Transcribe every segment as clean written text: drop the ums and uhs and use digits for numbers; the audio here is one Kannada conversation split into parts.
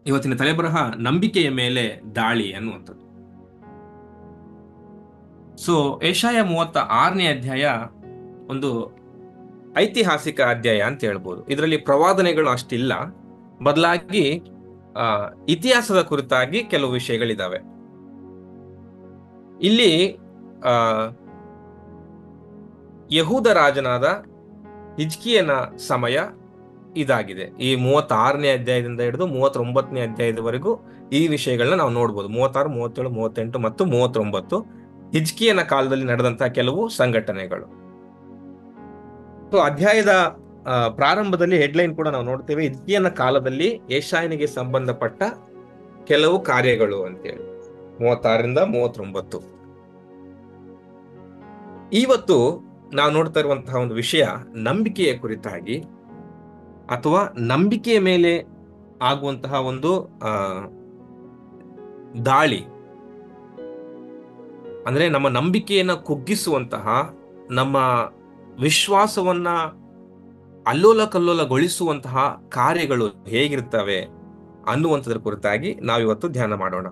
ಇವತ್ತಿನ ತಲೆಬರಹ ನಂಬಿಕೆಯ ಮೇಲೆ ದಾಳಿ ಅನ್ನುವಂಥದ್ದು. ಸೊ ಯೆಶಾಯ 36ನೇ ಅಧ್ಯಾಯ ಒಂದು ಐತಿಹಾಸಿಕ ಅಧ್ಯಾಯ ಅಂತ ಹೇಳ್ಬೋದು. ಇದರಲ್ಲಿ ಪ್ರವಾದನೆಗಳು ಅಷ್ಟಿಲ್ಲ, ಬದಲಾಗಿ ಆ ಇತಿಹಾಸದ ಕುರಿತಾಗಿ ಕೆಲವು ವಿಷಯಗಳಿದಾವೆ. ಇಲ್ಲಿ ಆ ಯಹೂದ ರಾಜನಾದ ಹಿಜ್ಕೀಯನ ಸಮಯ ಇದಾಗಿದೆ. ಈ 36ನೇ ಅಧ್ಯಾಯದಿಂದ ಹಿಡಿದು 39ನೇ ಅಧ್ಯಾಯದವರೆಗೂ ಈ ವಿಷಯಗಳನ್ನ ನಾವು ನೋಡ್ಬೋದು. 36, 37, 38 ಮತ್ತು 39 ಹಿಜ್ಕೀಯನ ಕಾಲದಲ್ಲಿ ನಡೆದಂತಹ ಕೆಲವು ಸಂಘಟನೆಗಳು. ಸೊ ಅಧ್ಯಾಯದ ಪ್ರಾರಂಭದಲ್ಲಿ ಹೆಡ್ಲೈನ್ ಕೂಡ ನಾವು ನೋಡ್ತೇವೆ, ಹಿಜ್ಕೀಯನ ಕಾಲದಲ್ಲಿ ಯೆಶಾಯನಿಗೆ ಸಂಬಂಧಪಟ್ಟ ಕೆಲವು ಕಾರ್ಯಗಳು ಅಂತೇಳಿ. 36ರಿಂದ 39. ಇವತ್ತು ನಾವು ನೋಡ್ತಾ ಇರುವಂತಹ ಒಂದು ವಿಷಯ ನಂಬಿಕೆಯ ಕುರಿತಾಗಿ, ಅಥವಾ ನಂಬಿಕೆಯ ಮೇಲೆ ಆಗುವಂತಹ ಒಂದು ದಾಳಿ. ಅಂದ್ರೆ ನಮ್ಮ ನಂಬಿಕೆಯನ್ನ ಕುಗ್ಗಿಸುವಂತಹ, ನಮ್ಮ ವಿಶ್ವಾಸವನ್ನ ಅಲ್ಲೋಲ ಕಲ್ಲೋಲಗೊಳಿಸುವಂತಹ ಕಾರ್ಯಗಳು ಹೇಗಿರ್ತವೆ ಅನ್ನುವಂಥದ್ರ ಕುರಿತಾಗಿ ನಾವಿವತ್ತು ಧ್ಯಾನ ಮಾಡೋಣ.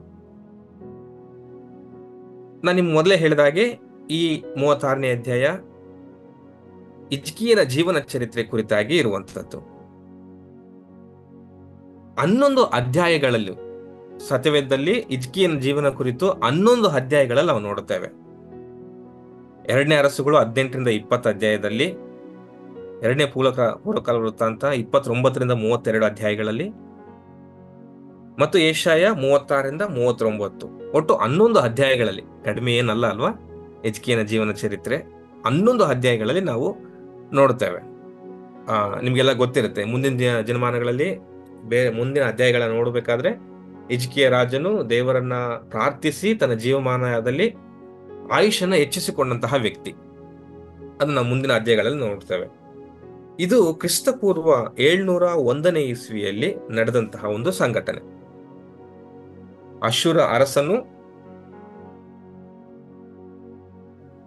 ನಾನು ನಿಮ್ಗೆ ಮೊದಲೇ ಹೇಳಿದಾಗೆ ಈ 36ನೇ ಅಧ್ಯಾಯ ಹಿಜ್ಕೀಯನ ಜೀವನ ಚರಿತ್ರೆ ಕುರಿತಾಗಿ ಇರುವಂಥದ್ದು. 11 ಅಧ್ಯಾಯಗಳಲ್ಲೂ ಸತ್ಯವೇದದಲ್ಲಿ ಹಿಜ್ಕೀಯನ ಜೀವನ ಕುರಿತು 11 ಅಧ್ಯಾಯಗಳಲ್ಲಿ ನಾವು ನೋಡುತ್ತೇವೆ. 2ನೇ ಅರಸುಗಳು 18ರಿಂದ 20 ಅಧ್ಯಾಯದಲ್ಲಿ, 2ನೇ ಪೂರ್ವಕಾಲ ವೃತ್ತಾಂತ 29ರಿಂದ 32 ಅಧ್ಯಾಯಗಳಲ್ಲಿ, ಮತ್ತು ಯೆಶಾಯ 36ರಿಂದ 39. ಒಟ್ಟು 11 ಅಧ್ಯಾಯಗಳಲ್ಲಿ, ಕಡಿಮೆ ಏನಲ್ಲ ಅಲ್ವಾ ಹಿಜ್ಕೀಯನ ಜೀವನ ಚರಿತ್ರೆ. 11 ಅಧ್ಯಾಯಗಳಲ್ಲಿ ನಾವು ನೋಡ್ತೇವೆ. ನಿಮ್ಗೆಲ್ಲ ಗೊತ್ತಿರುತ್ತೆ, ಮುಂದಿನ ದಿನಮಾನಗಳಲ್ಲಿ ಮುಂದಿನ ಅಧ್ಯಾಯಗಳನ್ನ ನೋಡಬೇಕಾದ್ರೆ ಹಿಜ್ಕೀಯ ರಾಜನು ದೇವರನ್ನ ಪ್ರಾರ್ಥಿಸಿ ತನ್ನ ಜೀವಮಾನದಲ್ಲಿ ಆಯುಷನ್ನ ಹೆಚ್ಚಿಸಿಕೊಂಡಂತಹ ವ್ಯಕ್ತಿ. ಅದನ್ನ ಮುಂದಿನ ಅಧ್ಯಾಯಗಳಲ್ಲಿ ನೋಡ್ತೇವೆ. ಇದು ಕ್ರಿಸ್ತಪೂರ್ವ 701ನೇ ಇಸ್ವಿಯಲ್ಲಿ ನಡೆದಂತಹ ಒಂದು ಸಂಘಟನೆ. ಅಶ್ಶೂರ ಅರಸನು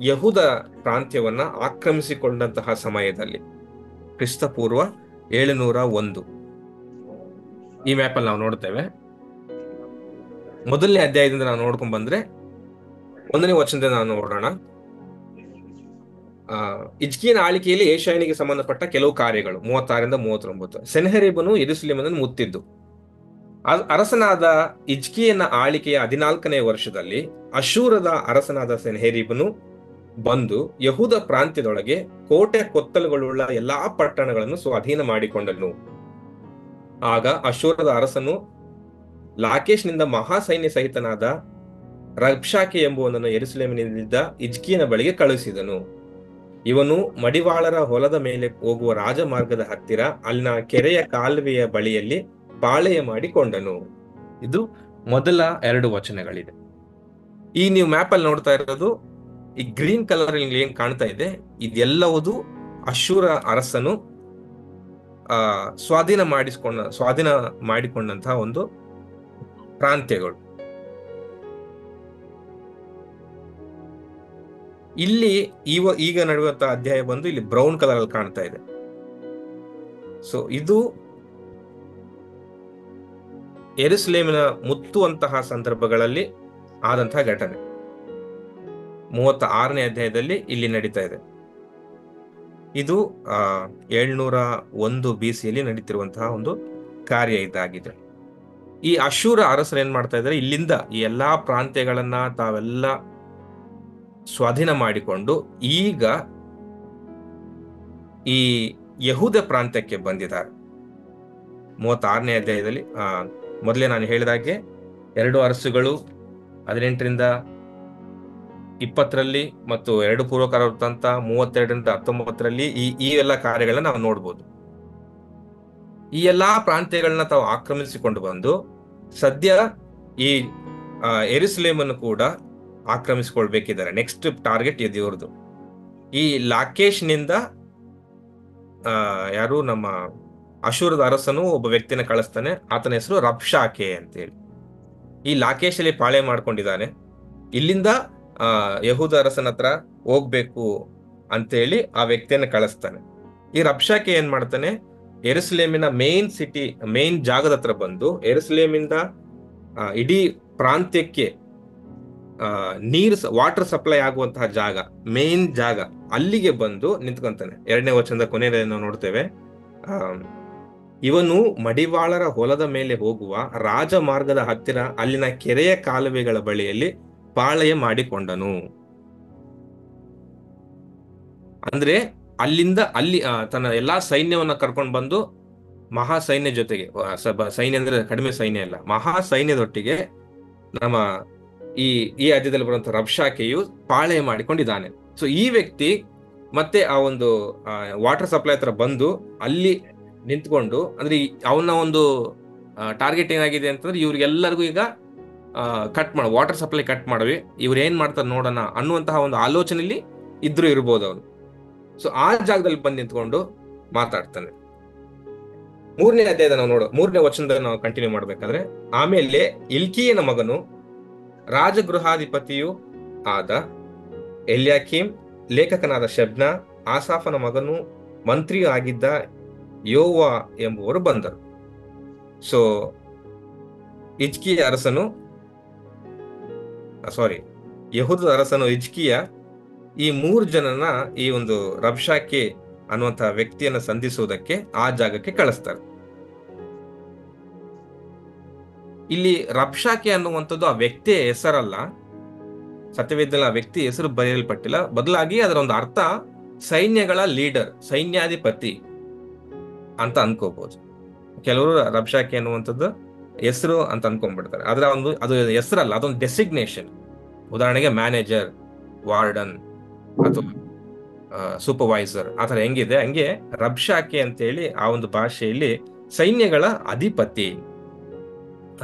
ಯಹೂದ ಪ್ರಾಂತ್ಯವನ್ನ ಆಕ್ರಮಿಸಿಕೊಂಡಂತಹ ಸಮಯದಲ್ಲಿ, ಕ್ರಿಸ್ತಪೂರ್ವ 701. ಈ ಮ್ಯಾಪಲ್ಲಿ ನಾವು ನೋಡ್ತೇವೆ. ಮೊದಲನೇ ಅಧ್ಯಾಯದಿಂದ ನಾವು ನೋಡ್ಕೊಂಡ್ ಬಂದ್ರೆ 1ನೇ ವಚನದಿಂದ ನಾವು ನೋಡೋಣ. ಹಿಜ್ಕೀಯನ ಆಳ್ವಿಕೆಯಲ್ಲಿ ಯೆಶಾಯನಿಗೆ ಸಂಬಂಧಪಟ್ಟ ಕೆಲವು ಕಾರ್ಯಗಳು 36ರಿಂದ 39. ಸೆನ್ಹೆರೀಬನು ಯೆರೂಸಲೇಮನ್ನು ಮುತ್ತಿದ್ದು. ಅರಸನಾದ ಹಿಜ್ಕೀಯನ ಆಳ್ವಿಕೆಯ 14ನೇ ವರ್ಷದಲ್ಲಿ ಅಶ್ಶೂರದ ಅರಸನಾದ ಸೆನ್ಹೆರೀಬನು ಬಂದು ಯಹೂದ ಪ್ರಾಂತ್ಯದೊಳಗೆ ಕೋಟೆ ಕೊತ್ತಲುಗಳುಳ್ಳ ಎಲ್ಲಾ ಪಟ್ಟಣಗಳನ್ನು ಸ್ವಾಧೀನ ಮಾಡಿಕೊಂಡನು. ಆಗ ಅಶ್ಶೂರದ ಅರಸನು ಲಾಕೇಶ್ನಿಂದ ಮಹಾಸೈನ್ಯ ಸಹಿತನಾದ ರಬ್ಷಾಕೆ ಎಂಬುವನನ್ನು ಯೆರೂಸಲೇಮಿನಿಂದ ಹಿಜ್ಕೀಯನ ಬಳಿಗೆ ಕಳುಹಿಸಿದನು. ಇವನು ಮಡಿವಾಳರ ಹೊಲದ ಮೇಲೆ ಹೋಗುವ ರಾಜಮಾರ್ಗದ ಹತ್ತಿರ ಅಲ್ಲಿನ ಕೆರೆಯ ಕಾಲುವೆಯ ಬಳಿಯಲ್ಲಿ ಪಾಳೆಯ ಮಾಡಿಕೊಂಡನು. ಇದು ಮೊದಲ 2 ವಚನಗಳಿದೆ. ಈ ನೀವು ಮ್ಯಾಪ್ ಅಲ್ಲಿ ನೋಡ್ತಾ ಇರೋದು, ಈ ಗ್ರೀನ್ ಕಲರ್ ಏನ್ ಕಾಣ್ತಾ ಇದೆ, ಇದೆಲ್ಲವುದು ಅಶ್ಶೂರ ಅರಸನು ಸ್ವಾಧೀನ ಮಾಡಿಕೊಂಡಂತಹ ಒಂದು ಪ್ರಾಂತ್ಯಗಳು. ಇಲ್ಲಿ ಈಗ ನಡೆಯುವಂತಹ ಅಧ್ಯಾಯ ಬಂದು ಇಲ್ಲಿ ಬ್ರೌನ್ ಕಲರ್ ಅಲ್ಲಿ ಕಾಣ್ತಾ ಇದೆ. ಸೊ ಇದು ಯೆರೂಸಲೇಮಿನ ಮುತ್ತುವಂತಹ ಸಂದರ್ಭಗಳಲ್ಲಿ ಆದಂತಹ ಘಟನೆ 36ನೇ ಅಧ್ಯಾಯದಲ್ಲಿ ಇಲ್ಲಿ ನಡೀತಾ ಇದೆ. ಇದು 701 BCಯಲ್ಲಿ ನಡೀತಿರುವಂತಹ ಒಂದು ಕಾರ್ಯ ಇದಾಗಿದೆ. ಈ ಅಶ್ಶೂರ ಅರಸರು ಏನ್ ಮಾಡ್ತಾ ಇದ್ದಾರೆ, ಇಲ್ಲಿಂದ ಈ ಎಲ್ಲಾ ಪ್ರಾಂತ್ಯಗಳನ್ನ ತಾವೆಲ್ಲ ಸ್ವಾಧೀನ ಮಾಡಿಕೊಂಡು ಈಗ ಈ ಯಹೂದ ಪ್ರಾಂತ್ಯಕ್ಕೆ ಬಂದಿದ್ದಾರೆ. 36ನೇ ಅಧ್ಯಾಯದಲ್ಲಿ ಮೊದಲೇ ನಾನು ಹೇಳಿದಾಗೆ 2 ಅರಸುಗಳು 18ರಿಂದ 20ರಲ್ಲಿ ಮತ್ತು 2 ಪೂರ್ವಕಾಲ ವೃತ್ತಾಂತ 32ರಿಂದ 19ರಲ್ಲಿ ಈ ಎಲ್ಲ ಕಾರ್ಯಗಳನ್ನ ನಾವು ನೋಡ್ಬೋದು. ಈ ಎಲ್ಲಾ ಪ್ರಾಂತ್ಯಗಳನ್ನ ತಾವು ಆಕ್ರಮಿಸಿಕೊಂಡು ಬಂದು ಸದ್ಯ ಈ ಯೆರೂಸಲೇಮನ್ನು ಕೂಡ ಆಕ್ರಮಿಸಿಕೊಳ್ಬೇಕಿದ್ದಾರೆ. ನೆಕ್ಸ್ಟ್ ಟಾರ್ಗೆಟ್ ಇದು ಇವ್ರದ್ದು. ಈ ಲಾಕೇಶ್ನಿಂದ ಯಾರು ನಮ್ಮ ಅಶ್ಶೂರದ ಅರಸನು ಒಬ್ಬ ವ್ಯಕ್ತಿನ ಕಳಿಸ್ತಾನೆ. ಆತನ ಹೆಸರು ರಬ್ಷಾಕೆ ಅಂತೇಳಿ. ಈ ಲಾಕೇಶಲ್ಲಿ ಪಾಳೆ ಮಾಡ್ಕೊಂಡಿದ್ದಾನೆ. ಇಲ್ಲಿಂದ ಯಹೂದ ಅರಸನ ಹತ್ರ ಹೋಗ್ಬೇಕು ಅಂತೇಳಿ ಆ ವ್ಯಕ್ತಿಯನ್ನ ಕಳಿಸ್ತಾನೆ. ಈ ರಬ್ಷಾಕೆ ಏನ್ ಮಾಡ್ತಾನೆ, ಎರುಸಲೇಮಿನ ಮೇನ್ ಜಾಗದ ಹತ್ರ ಬಂದು, ಎರುಸಲೇಮಿಂದ ಇಡೀ ಪ್ರಾಂತ್ಯಕ್ಕೆ ವಾಟರ್ ಸಪ್ಲೈ ಆಗುವಂತಹ ಜಾಗ, ಮೇನ್ ಜಾಗ, ಅಲ್ಲಿಗೆ ಬಂದು ನಿಂತ್ಕೊಂತಾನೆ. 2ನೇ ವಚನದ ಕೊನೆಯಲ್ಲಿ ನಾವು ನೋಡ್ತೇವೆ, ಇವನು ಮಡಿವಾಳರ ಹೊಲದ ಮೇಲೆ ಹೋಗುವ ರಾಜಮಾರ್ಗದ ಹತ್ತಿರ ಅಲ್ಲಿನ ಕೆರೆಯ ಕಾಲುವೆಗಳ ಬಳಿಯಲ್ಲಿ ಪಾಳೆಯ ಮಾಡಿಕೊಂಡನು. ಅಂದ್ರೆ ಅಲ್ಲಿಂದ ಅಲ್ಲಿ ತನ್ನ ಎಲ್ಲಾ ಸೈನ್ಯವನ್ನ ಕರ್ಕೊಂಡು ಬಂದು, ಮಹಾ ಸೈನ್ಯ ಜೊತೆಗೆ, ಸೈನ್ಯ ಅಂದ್ರೆ ಕಡಿಮೆ ಸೈನ್ಯ ಅಲ್ಲ, ಮಹಾ ಸೈನ್ಯದೊಟ್ಟಿಗೆ ನಮ್ಮ ಈ ಅಧ್ಯಾಯದಲ್ಲಿ ಬರುವಂತ ರಬ್ಷಾಕೆಯು ಪಾಳೆಯ ಮಾಡಿಕೊಂಡಿದ್ದಾನೆ. ಸೊ ಈ ವ್ಯಕ್ತಿ ಮತ್ತೆ ಆ ಒಂದು ವಾಟರ್ ಸಪ್ಲೈ ಹತ್ರ ಬಂದು ಅಲ್ಲಿ ನಿಂತ್ಕೊಂಡು, ಅಂದ್ರೆ ಅವನ ಒಂದು ಟಾರ್ಗೆಟ್ ಏನಾಗಿದೆ ಅಂತಂದ್ರೆ, ಇವ್ರಿಗೆಲ್ಲರಿಗೂ ಈಗ ವಾಟರ್ ಸಪ್ಲೈ ಕಟ್ ಮಾಡವಿ, ಇವ್ರು ಏನ್ ಮಾಡ್ತಾರೆ ನೋಡೋಣ ಅನ್ನುವಂತಹ ಒಂದು ಆಲೋಚನೆಯಲ್ಲಿ ಇದ್ರೂ ಇರ್ಬೋದು ಅವನು. ಸೊ ಆ ಜಾಗದಲ್ಲಿ ಬಂದು ನಿಂತ್ಕೊಂಡು ಮಾತಾಡ್ತಾನೆ. 3ನೇ ಅಧ್ಯಾಯದ ನಾವು 3ನೇ ವಚನದಲ್ಲಿ ನಾವು ಕಂಟಿನ್ಯೂ ಮಾಡ್ಬೇಕಾದ್ರೆ, ಆಮೇಲೆ ಇಲ್ಕೀಯನ ಮಗನು ರಾಜಗೃಹಾಧಿಪತಿಯೂ ಆದ ಎಲ್ಯಾಕೀಮ್, ಲೇಖಕನಾದ ಶೆಬ್ನ, ಆಸಾಫನ ಮಗನು ಮಂತ್ರಿಯೂ ಆಗಿದ್ದ ಯೋವ ಎಂಬುವರು ಬಂದರು. ಸೊ ಯೆಹೂದದ ಅರಸನು ಹಿಜ್ಕೀಯ ಈ 3 ಜನನ ಈ ಒಂದು ರಬ್ಷಾಕೆ ಅನ್ನುವಂತಹ ವ್ಯಕ್ತಿಯನ್ನ ಸಂಧಿಸುವುದಕ್ಕೆ ಆ ಜಾಗಕ್ಕೆ ಕಳಿಸ್ತಾರೆ. ಇಲ್ಲಿ ರಬ್ಷಾಕೆ ಅನ್ನುವಂಥದ್ದು ಆ ವ್ಯಕ್ತಿಯ ಹೆಸರಲ್ಲ, ಸತ್ಯವೇದದಲ್ಲಿ ಆ ವ್ಯಕ್ತಿ ಹೆಸರು ಬರೆಯಲ್ಪಟ್ಟಿಲ್ಲ, ಬದಲಾಗಿ ಅದರ ಒಂದು ಅರ್ಥ ಸೈನ್ಯಗಳ ಲೀಡರ್, ಸೈನ್ಯಾಧಿಪತಿ ಅಂತ ಅನ್ಕೋಬಹುದು. ಕೆಲವರು ರಬ್ಷಾಕೆ ಅನ್ನುವಂಥದ್ದು ಹೆಸರು ಅಂತ ಅನ್ಕೊಂಡ್ಬಿಡ್ತಾರೆ, ಆದ್ರೆ ಅದು ಹೆಸರಲ್ಲ, ಅದೊಂದು ಡೆಸಿಗ್ನೇಷನ್. ಉದಾಹರಣೆಗೆ ಮ್ಯಾನೇಜರ್, ವಾರ್ಡನ್ ಅಥವಾ ಸೂಪರ್ವೈಸರ್, ಆತರ ಹೆಂಗಿದೆ ಹಂಗೆ ರಬ್ಷಾಕೆ ಅಂತೇಳಿ ಆ ಒಂದು ಭಾಷೆಯಲ್ಲಿ ಸೈನ್ಯಗಳ ಅಧಿಪತಿ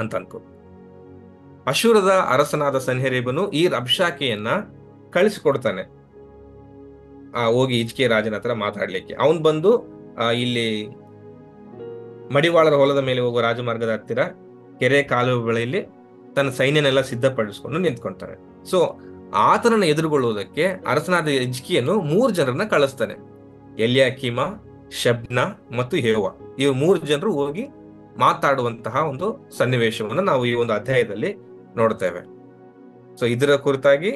ಅಂತ ಅನ್ಕೋ. ಅಶೂರದ ಅರಸನಾದ ಸನ್ಹೇರೀಬನು ಈ ರಬ್ಷಾಕೆಯನ್ನ ಕಳಿಸಿಕೊಡ್ತಾನೆ ಹೋಗಿ ಹಿಜ್ಕೀಯ ರಾಜನ ಹತ್ರ ಮಾತಾಡ್ಲಿಕ್ಕೆ. ಅವನ್ ಬಂದು ಇಲ್ಲಿ ಮಡಿವಾಳರ ಹೊಲದ ಮೇಲೆ ಹೋಗುವ ರಾಜಮಾರ್ಗದ ಹತ್ತಿರ ಕೆರೆ ಕಾಲುವೆ ಬಳಿಯಲ್ಲಿ ತನ್ನ ಸೈನ್ಯನೆಲ್ಲ ಸಿದ್ಧಪಡಿಸ್ಕೊಂಡು ನಿಂತ್ಕೊಂತಾನೆ. ಸೊ ಆತನನ್ನ ಎದುರುಗೊಳ್ಳುವುದಕ್ಕೆ ಅರಸನಾದ ಹಿಜ್ಕೀಯನು 3 ಜನರನ್ನ ಕಳಿಸ್ತಾನೆ. ಎಲ್ಯಾಕೀಮ, ಶೆಬ್ನ ಮತ್ತು ಯೆಹೋವ, ಇವ್ರು 3 ಜನರು ಹೋಗಿ ಮಾತಾಡುವಂತಹ ಒಂದು ಸನ್ನಿವೇಶವನ್ನು ನಾವು ಈ ಒಂದು ಅಧ್ಯಾಯದಲ್ಲಿ ನೋಡ್ತೇವೆ. ಸೊ ಇದರ ಕುರಿತಾಗಿ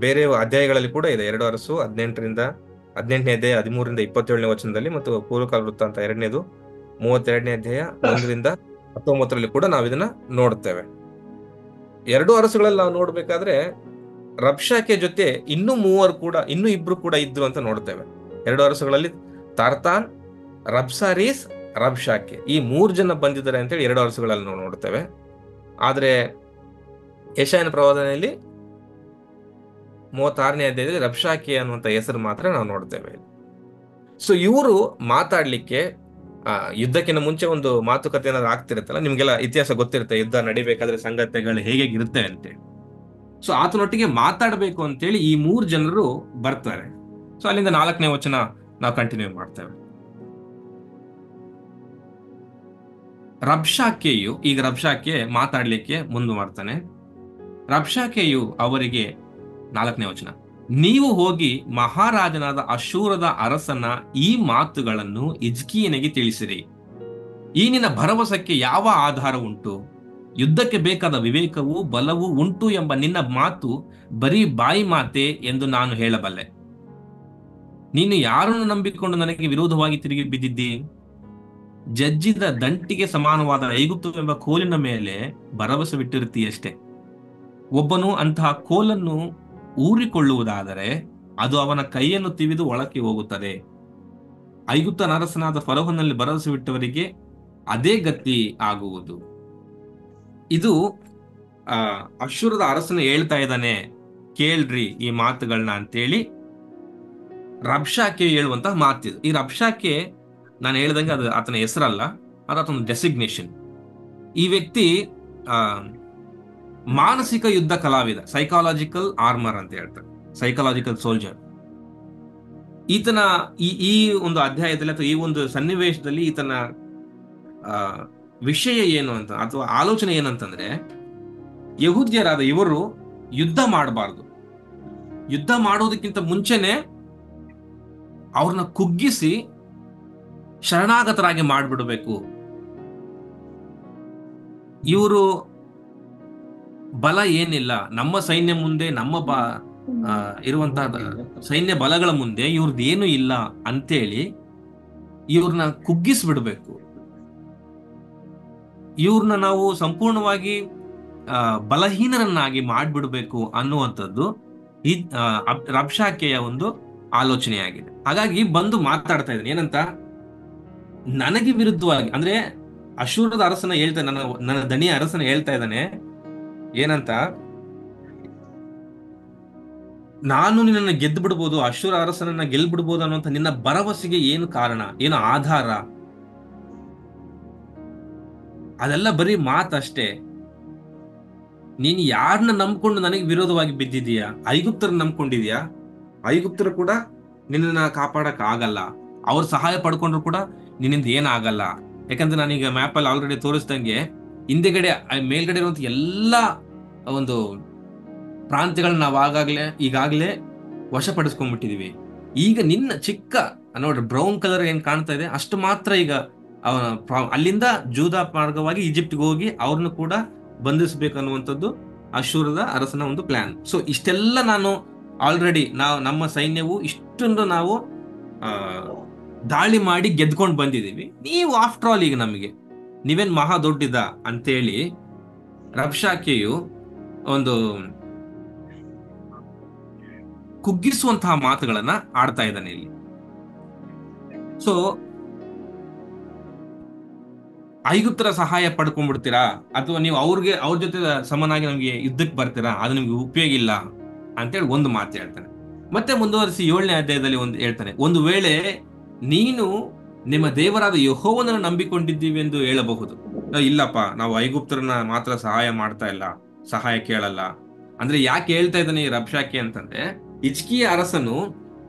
ಬೇರೆ ಅಧ್ಯಾಯಗಳಲ್ಲಿ ಕೂಡ ಇದೆ. 2 ಅರಸು 18ನೇ ಅಧ್ಯಾಯ 13ರಿಂದ 27ನೇ ವಚನದಲ್ಲಿ, ಮತ್ತು ಪೂರ್ವಕಾಲ ವೃತ್ತಾಂತ 2ನೇದು 32ನೇ ಅಧ್ಯಾಯ 1ರಿಂದ 19ರಲ್ಲಿ ಕೂಡ ನಾವು ಇದನ್ನ ನೋಡ್ತೇವೆ. 2 ಅರಸುಗಳಲ್ಲಿ ನಾವು ನೋಡ್ಬೇಕಾದ್ರೆ ರಬ್ಷಾಕೆ ಜೊತೆ ಇನ್ನೂ 2 ಕೂಡ ಇದ್ರು ಅಂತ ನೋಡ್ತೇವೆ. 2 ಅರಸುಗಳಲ್ಲಿ ತಾರ್ತಾನ್, ರಬ್ಸಾರೀಸ್, ರಬ್ಷಾಕೆ, ಈ 3 ಜನ ಬಂದಿದ್ದಾರೆ ಅಂತೇಳಿ 2 ಅರಸುಗಳಲ್ಲಿ ನಾವು ನೋಡ್ತೇವೆ. ಆದ್ರೆ ಯೆಶಾಯನ ಪ್ರವಾದನೆಯಲ್ಲಿ 36ನೇ ಅಧ್ಯಾಯದಲ್ಲಿ ರಬ್ಷಾಕೆ ಅನ್ನುವಂತ ಹೆಸರು ಮಾತ್ರ ನಾವು ನೋಡ್ತೇವೆ. ಸೊ ಇವರು ಮಾತಾಡ್ಲಿಕ್ಕೆ ಯುದ್ಧಕ್ಕಿಂತ ಮುಂಚೆ ಒಂದು ಮಾತುಕತೆ ಏನಾದ್ರು ಆಗ್ತಿರುತ್ತಲ್ಲ, ನಿಮ್ಗೆಲ್ಲ ಇತಿಹಾಸ ಗೊತ್ತಿರುತ್ತೆ, ಯುದ್ಧ ನಡಿಬೇಕಾದ್ರೆ ಸಂಗತಿಗಳು ಹೇಗೆ ಇರುತ್ತೆ ಅಂತೇಳಿ. ಸೊ ಆತನೊಟ್ಟಿಗೆ ಮಾತಾಡಬೇಕು ಅಂತೇಳಿ ಈ 3 ಜನರು ಬರ್ತಾರೆ. ಸೊ ಅಲ್ಲಿಂದ 4ನೇ ವಚನ ನಾವು ಕಂಟಿನ್ಯೂ ಮಾಡ್ತೇವೆ. ರಬ್ಷಾಕೆ ಮಾತಾಡ್ಲಿಕ್ಕೆ ಮುಂದೆ ಮಾಡ್ತಾನೆ. ರಬ್ಷಾಕೆಯು ಅವರಿಗೆ, 4ನೇ ವಚನ, ನೀವು ಹೋಗಿ ಮಹಾರಾಜನಾದ ಅಶೂರದ ಅರಸನ ಈ ಮಾತುಗಳನ್ನು ಹಿಜ್ಕೀಯನಿಗೆ ತಿಳಿಸಿರಿ. ಈ ನಿನ್ನ ಭರವಸೆಗೆ ಯಾವ ಆಧಾರ ಉಂಟು? ಯುದ್ಧಕ್ಕೆ ಬೇಕಾದ ವಿವೇಕವೂ ಬಲವೂ ಉಂಟು ಎಂಬ ನಿನ್ನ ಮಾತು ಬರೀ ಬಾಯಿ ಮಾತೆ ಎಂದು ನಾನು ಹೇಳಬಲ್ಲೆ. ನೀನು ಯಾರನ್ನು ನಂಬಿಕೊಂಡು ನನಗೆ ವಿರೋಧವಾಗಿ ತಿರುಗಿ ಬಿದ್ದಿದ್ದಿ? ಜಜ್ಜಿದ ದಂಟಿಗೆ ಸಮಾನವಾದ ಐಗುಪ್ತವೆಂಬ ಕೋಲಿನ ಮೇಲೆ ಭರವಸೆ ಬಿಟ್ಟಿರುತ್ತೀಯಷ್ಟೇ. ಒಬ್ಬನು ಅಂತಹ ಕೋಲನ್ನು ಊರಿಕೊಳ್ಳುವುದಾದರೆ ಅದು ಅವನ ಕೈಯನ್ನು ತಿವಿದು ಒಳಕ್ಕೆ ಹೋಗುತ್ತದೆ. ಐಗುಪ್ತನ ಅರಸನಾದ ಫರೋಹನಲ್ಲಿ ಭರವಸೆ ಬಿಟ್ಟವರಿಗೆ ಅದೇ ಗತಿ ಆಗುವುದು. ಇದು ಅಶ್ಶೂರದ ಅರಸನು ಹೇಳ್ತಾ ಇದ್ದಾನೆ, ಕೇಳ್ರಿ ಈ ಮಾತುಗಳನ್ನ ಅಂತೇಳಿ ರಬ್ಷಾಕೆ ಹೇಳುವಂತಹ ಮಾತಿದು. ಈ ರಬ್ಷಾಕೆ ನಾನು ಹೇಳ್ದಂಗೆ ಅದು ಆತನ ಹೆಸರಲ್ಲ, ಅದು ಆತನ ಡೆಸಿಗ್ನೇಷನ್. ಈ ವ್ಯಕ್ತಿ ಮಾನಸಿಕ ಯುದ್ಧ ಕಲಾವಿದ, ಸೈಕಾಲಜಿಕಲ್ ಆರ್ಮರ್ ಅಂತ ಹೇಳ್ತಾರೆ, ಸೈಕಾಲಜಿಕಲ್ ಸೋಲ್ಜರ್. ಈತನ ಈ ಒಂದು ಅಧ್ಯಾಯದಲ್ಲಿ ಅಥವಾ ಈ ಒಂದು ಸನ್ನಿವೇಶದಲ್ಲಿ ಈತನ ವಿಷಯ ಏನು ಅಂತ, ಅಥವಾ ಆಲೋಚನೆ ಏನಂತಂದ್ರೆ, ಯಹೂದ್ಯರಾದ ಇವರು ಯುದ್ಧ ಮಾಡಬಾರ್ದು, ಯುದ್ಧ ಮಾಡೋದಕ್ಕಿಂತ ಮುಂಚೆನೆ ಅವ್ರನ್ನ ಕುಗ್ಗಿಸಿ ಶರಣಾಗತರಾಗಿ ಮಾಡ್ಬಿಡ್ಬೇಕು. ಇವರು ಬಲ ಏನಿಲ್ಲ, ನಮ್ಮ ಸೈನ್ಯ ಮುಂದೆ, ನಮ್ಮ ಇರುವಂತಹ ಸೈನ್ಯ ಬಲಗಳ ಮುಂದೆ ಇವ್ರದ್ದು ಏನು ಇಲ್ಲ ಅಂತೇಳಿ ಇವ್ರನ್ನ ಕುಗ್ಗಿಸ್ಬಿಡ್ಬೇಕು. ಇವ್ರನ್ನ ನಾವು ಸಂಪೂರ್ಣವಾಗಿ ಬಲಹೀನರನ್ನಾಗಿ ಮಾಡ್ಬಿಡ್ಬೇಕು ಅನ್ನುವಂಥದ್ದು ಈ ರಬ್ಷಾಕೆಯ ಒಂದು ಆಲೋಚನೆಯಾಗಿದೆ. ಹಾಗಾಗಿ ಬಂದು ಮಾತಾಡ್ತಾ ಇದ್ದಾನೆ ಏನಂತ, ನನಗೆ ವಿರುದ್ಧವಾಗಿ, ಅಂದ್ರೆ ಅಶೂರದ ಅರಸನ ಹೇಳ್ತಾ, ನನ್ನ ದಣಿಯ ಅರಸನ ಹೇಳ್ತಾ ಇದ್ದಾನೆ ಏನಂತ, ನಾನು ನಿನ್ನನ್ನು ಗೆದ್ದು ಬಿಡ್ಬೋದು, ಅಶೂರ ಅರಸನನ್ನ ಗೆಲ್ಬಿಡ್ಬೋದು ಅನ್ನುವಂಥ ನಿನ್ನ ಭರವಸೆಗೆ ಏನು ಕಾರಣ, ಏನು ಆಧಾರ? ಅದೆಲ್ಲ ಬರೀ ಮಾತಷ್ಟೇ. ನೀನು ಯಾರನ್ನ ನಂಬ್ಕೊಂಡು ನನಗೆ ವಿರೋಧವಾಗಿ ಬಿದ್ದಿದೀಯಾ? ಐಗುಪ್ತರನ್ನ ನಂಬ್ಕೊಂಡಿದ್ಯಾ? ಐಗುಪ್ತರು ಕೂಡ ನಿನ್ನನ್ನ ಕಾಪಾಡಕ್ ಆಗಲ್ಲ. ಅವ್ರ ಸಹಾಯ ಪಡ್ಕೊಂಡ್ರು ಕೂಡ ನಿನ್ನಿಂದ ಏನಾಗಲ್ಲ. ಯಾಕಂದ್ರೆ ನಾನೀಗ ಮ್ಯಾಪಲ್ಲಿ ಆಲ್ರೆಡಿ ತೋರಿಸ್ದಂಗೆ ಹಿಂದೆಗಡೆ ಮೇಲ್ಗಡೆ ಇರುವಂತ ಎಲ್ಲಾ ಒಂದು ಪ್ರಾಂತ್ಯಗಳನ್ನ ನಾವು ಈಗಾಗ್ಲೇ ವಶಪಡಿಸ್ಕೊಂಡ್ಬಿಟ್ಟಿದೀವಿ. ಈಗ ನಿನ್ನ ಚಿಕ್ಕ ನೋಡ್ರಿ ಬ್ರೌನ್ ಕಲರ್ ಏನ್ ಕಾಣ್ತಾ ಇದೆ ಅಷ್ಟು ಮಾತ್ರ ಈಗ ಅಲ್ಲಿಂದ ಜೂದಾ ಮಾರ್ಗವಾಗಿ ಈಜಿಪ್ಟ್ಗೆ ಹೋಗಿ ಅವ್ರನ್ನು ಕೂಡ ಬಂಧಿಸಬೇಕು ಅನ್ನುವಂಥದ್ದು ಅಶೂರದ ಅರಸನ ಒಂದು ಪ್ಲಾನ್. ಸೊ ಇಷ್ಟೆಲ್ಲ ನಾನು ಆಲ್ರೆಡಿ ನಮ್ಮ ಸೈನ್ಯವು ಇಷ್ಟೊಂದು ನಾವು ದಾಳಿ ಮಾಡಿ ಗೆದ್ಕೊಂಡು ಬಂದಿದ್ದೀವಿ. ನೀವು ಆಫ್ಟರ್ ಆಲ್ ಈಗ ನಮಗೆ ನೀವೇನ್ ಮಹಾ ದೊಡ್ಡಿದ ಅಂತೇಳಿ ರಬ್ಷಾಕೆಯು ಒಂದು ಕುಗ್ಗಿಸುವಂತಹ ಮಾತುಗಳನ್ನ ಆಡ್ತಾ ಇದ್ದಾನೆ ಇಲ್ಲಿ. ಸೊ ಐಗುಪ್ತರ ಸಹಾಯ ಪಡ್ಕೊಂಡ್ಬಿಡ್ತೀರಾ, ಅಥವಾ ನೀವು ಅವ್ರ ಜೊತೆ ಸಮನಾಗಿ ನಮ್ಗೆ ಯುದ್ಧಕ್ಕೆ ಬರ್ತೀರಾ, ಅದು ನಿಮ್ಗೆ ಉಪಯೋಗ ಇಲ್ಲ ಅಂತೇಳಿ ಒಂದು ಮಾತು ಹೇಳ್ತಾನೆ. ಮತ್ತೆ ಮುಂದುವರಿಸಿ 7ನೇ ಅಧ್ಯಾಯದಲ್ಲಿ ಹೇಳ್ತಾನೆ, ಒಂದು ವೇಳೆ ನೀನು ನಿಮ್ಮ ದೇವರಾದ ಯೆಹೋವನನ್ನು ನಂಬಿಕೊಂಡಿದ್ದೀವಿ ಎಂದು ಹೇಳಬಹುದು. ಇಲ್ಲಪ್ಪ, ನಾವು ಐಗುಪ್ತರನ್ನ ಮಾತ್ರ ಸಹಾಯ ಮಾಡ್ತಾ ಇಲ್ಲ, ಸಹಾಯ ಕೇಳಲ್ಲ. ಅಂದ್ರೆ ಯಾಕೆ ಹೇಳ್ತಾ ಇದ್ದಾನೆ ಈ ರಬ್ಷಾಕೆ ಅಂತಂದ್ರೆ, ಹಿಜ್ಕೀಯ ಅರಸನು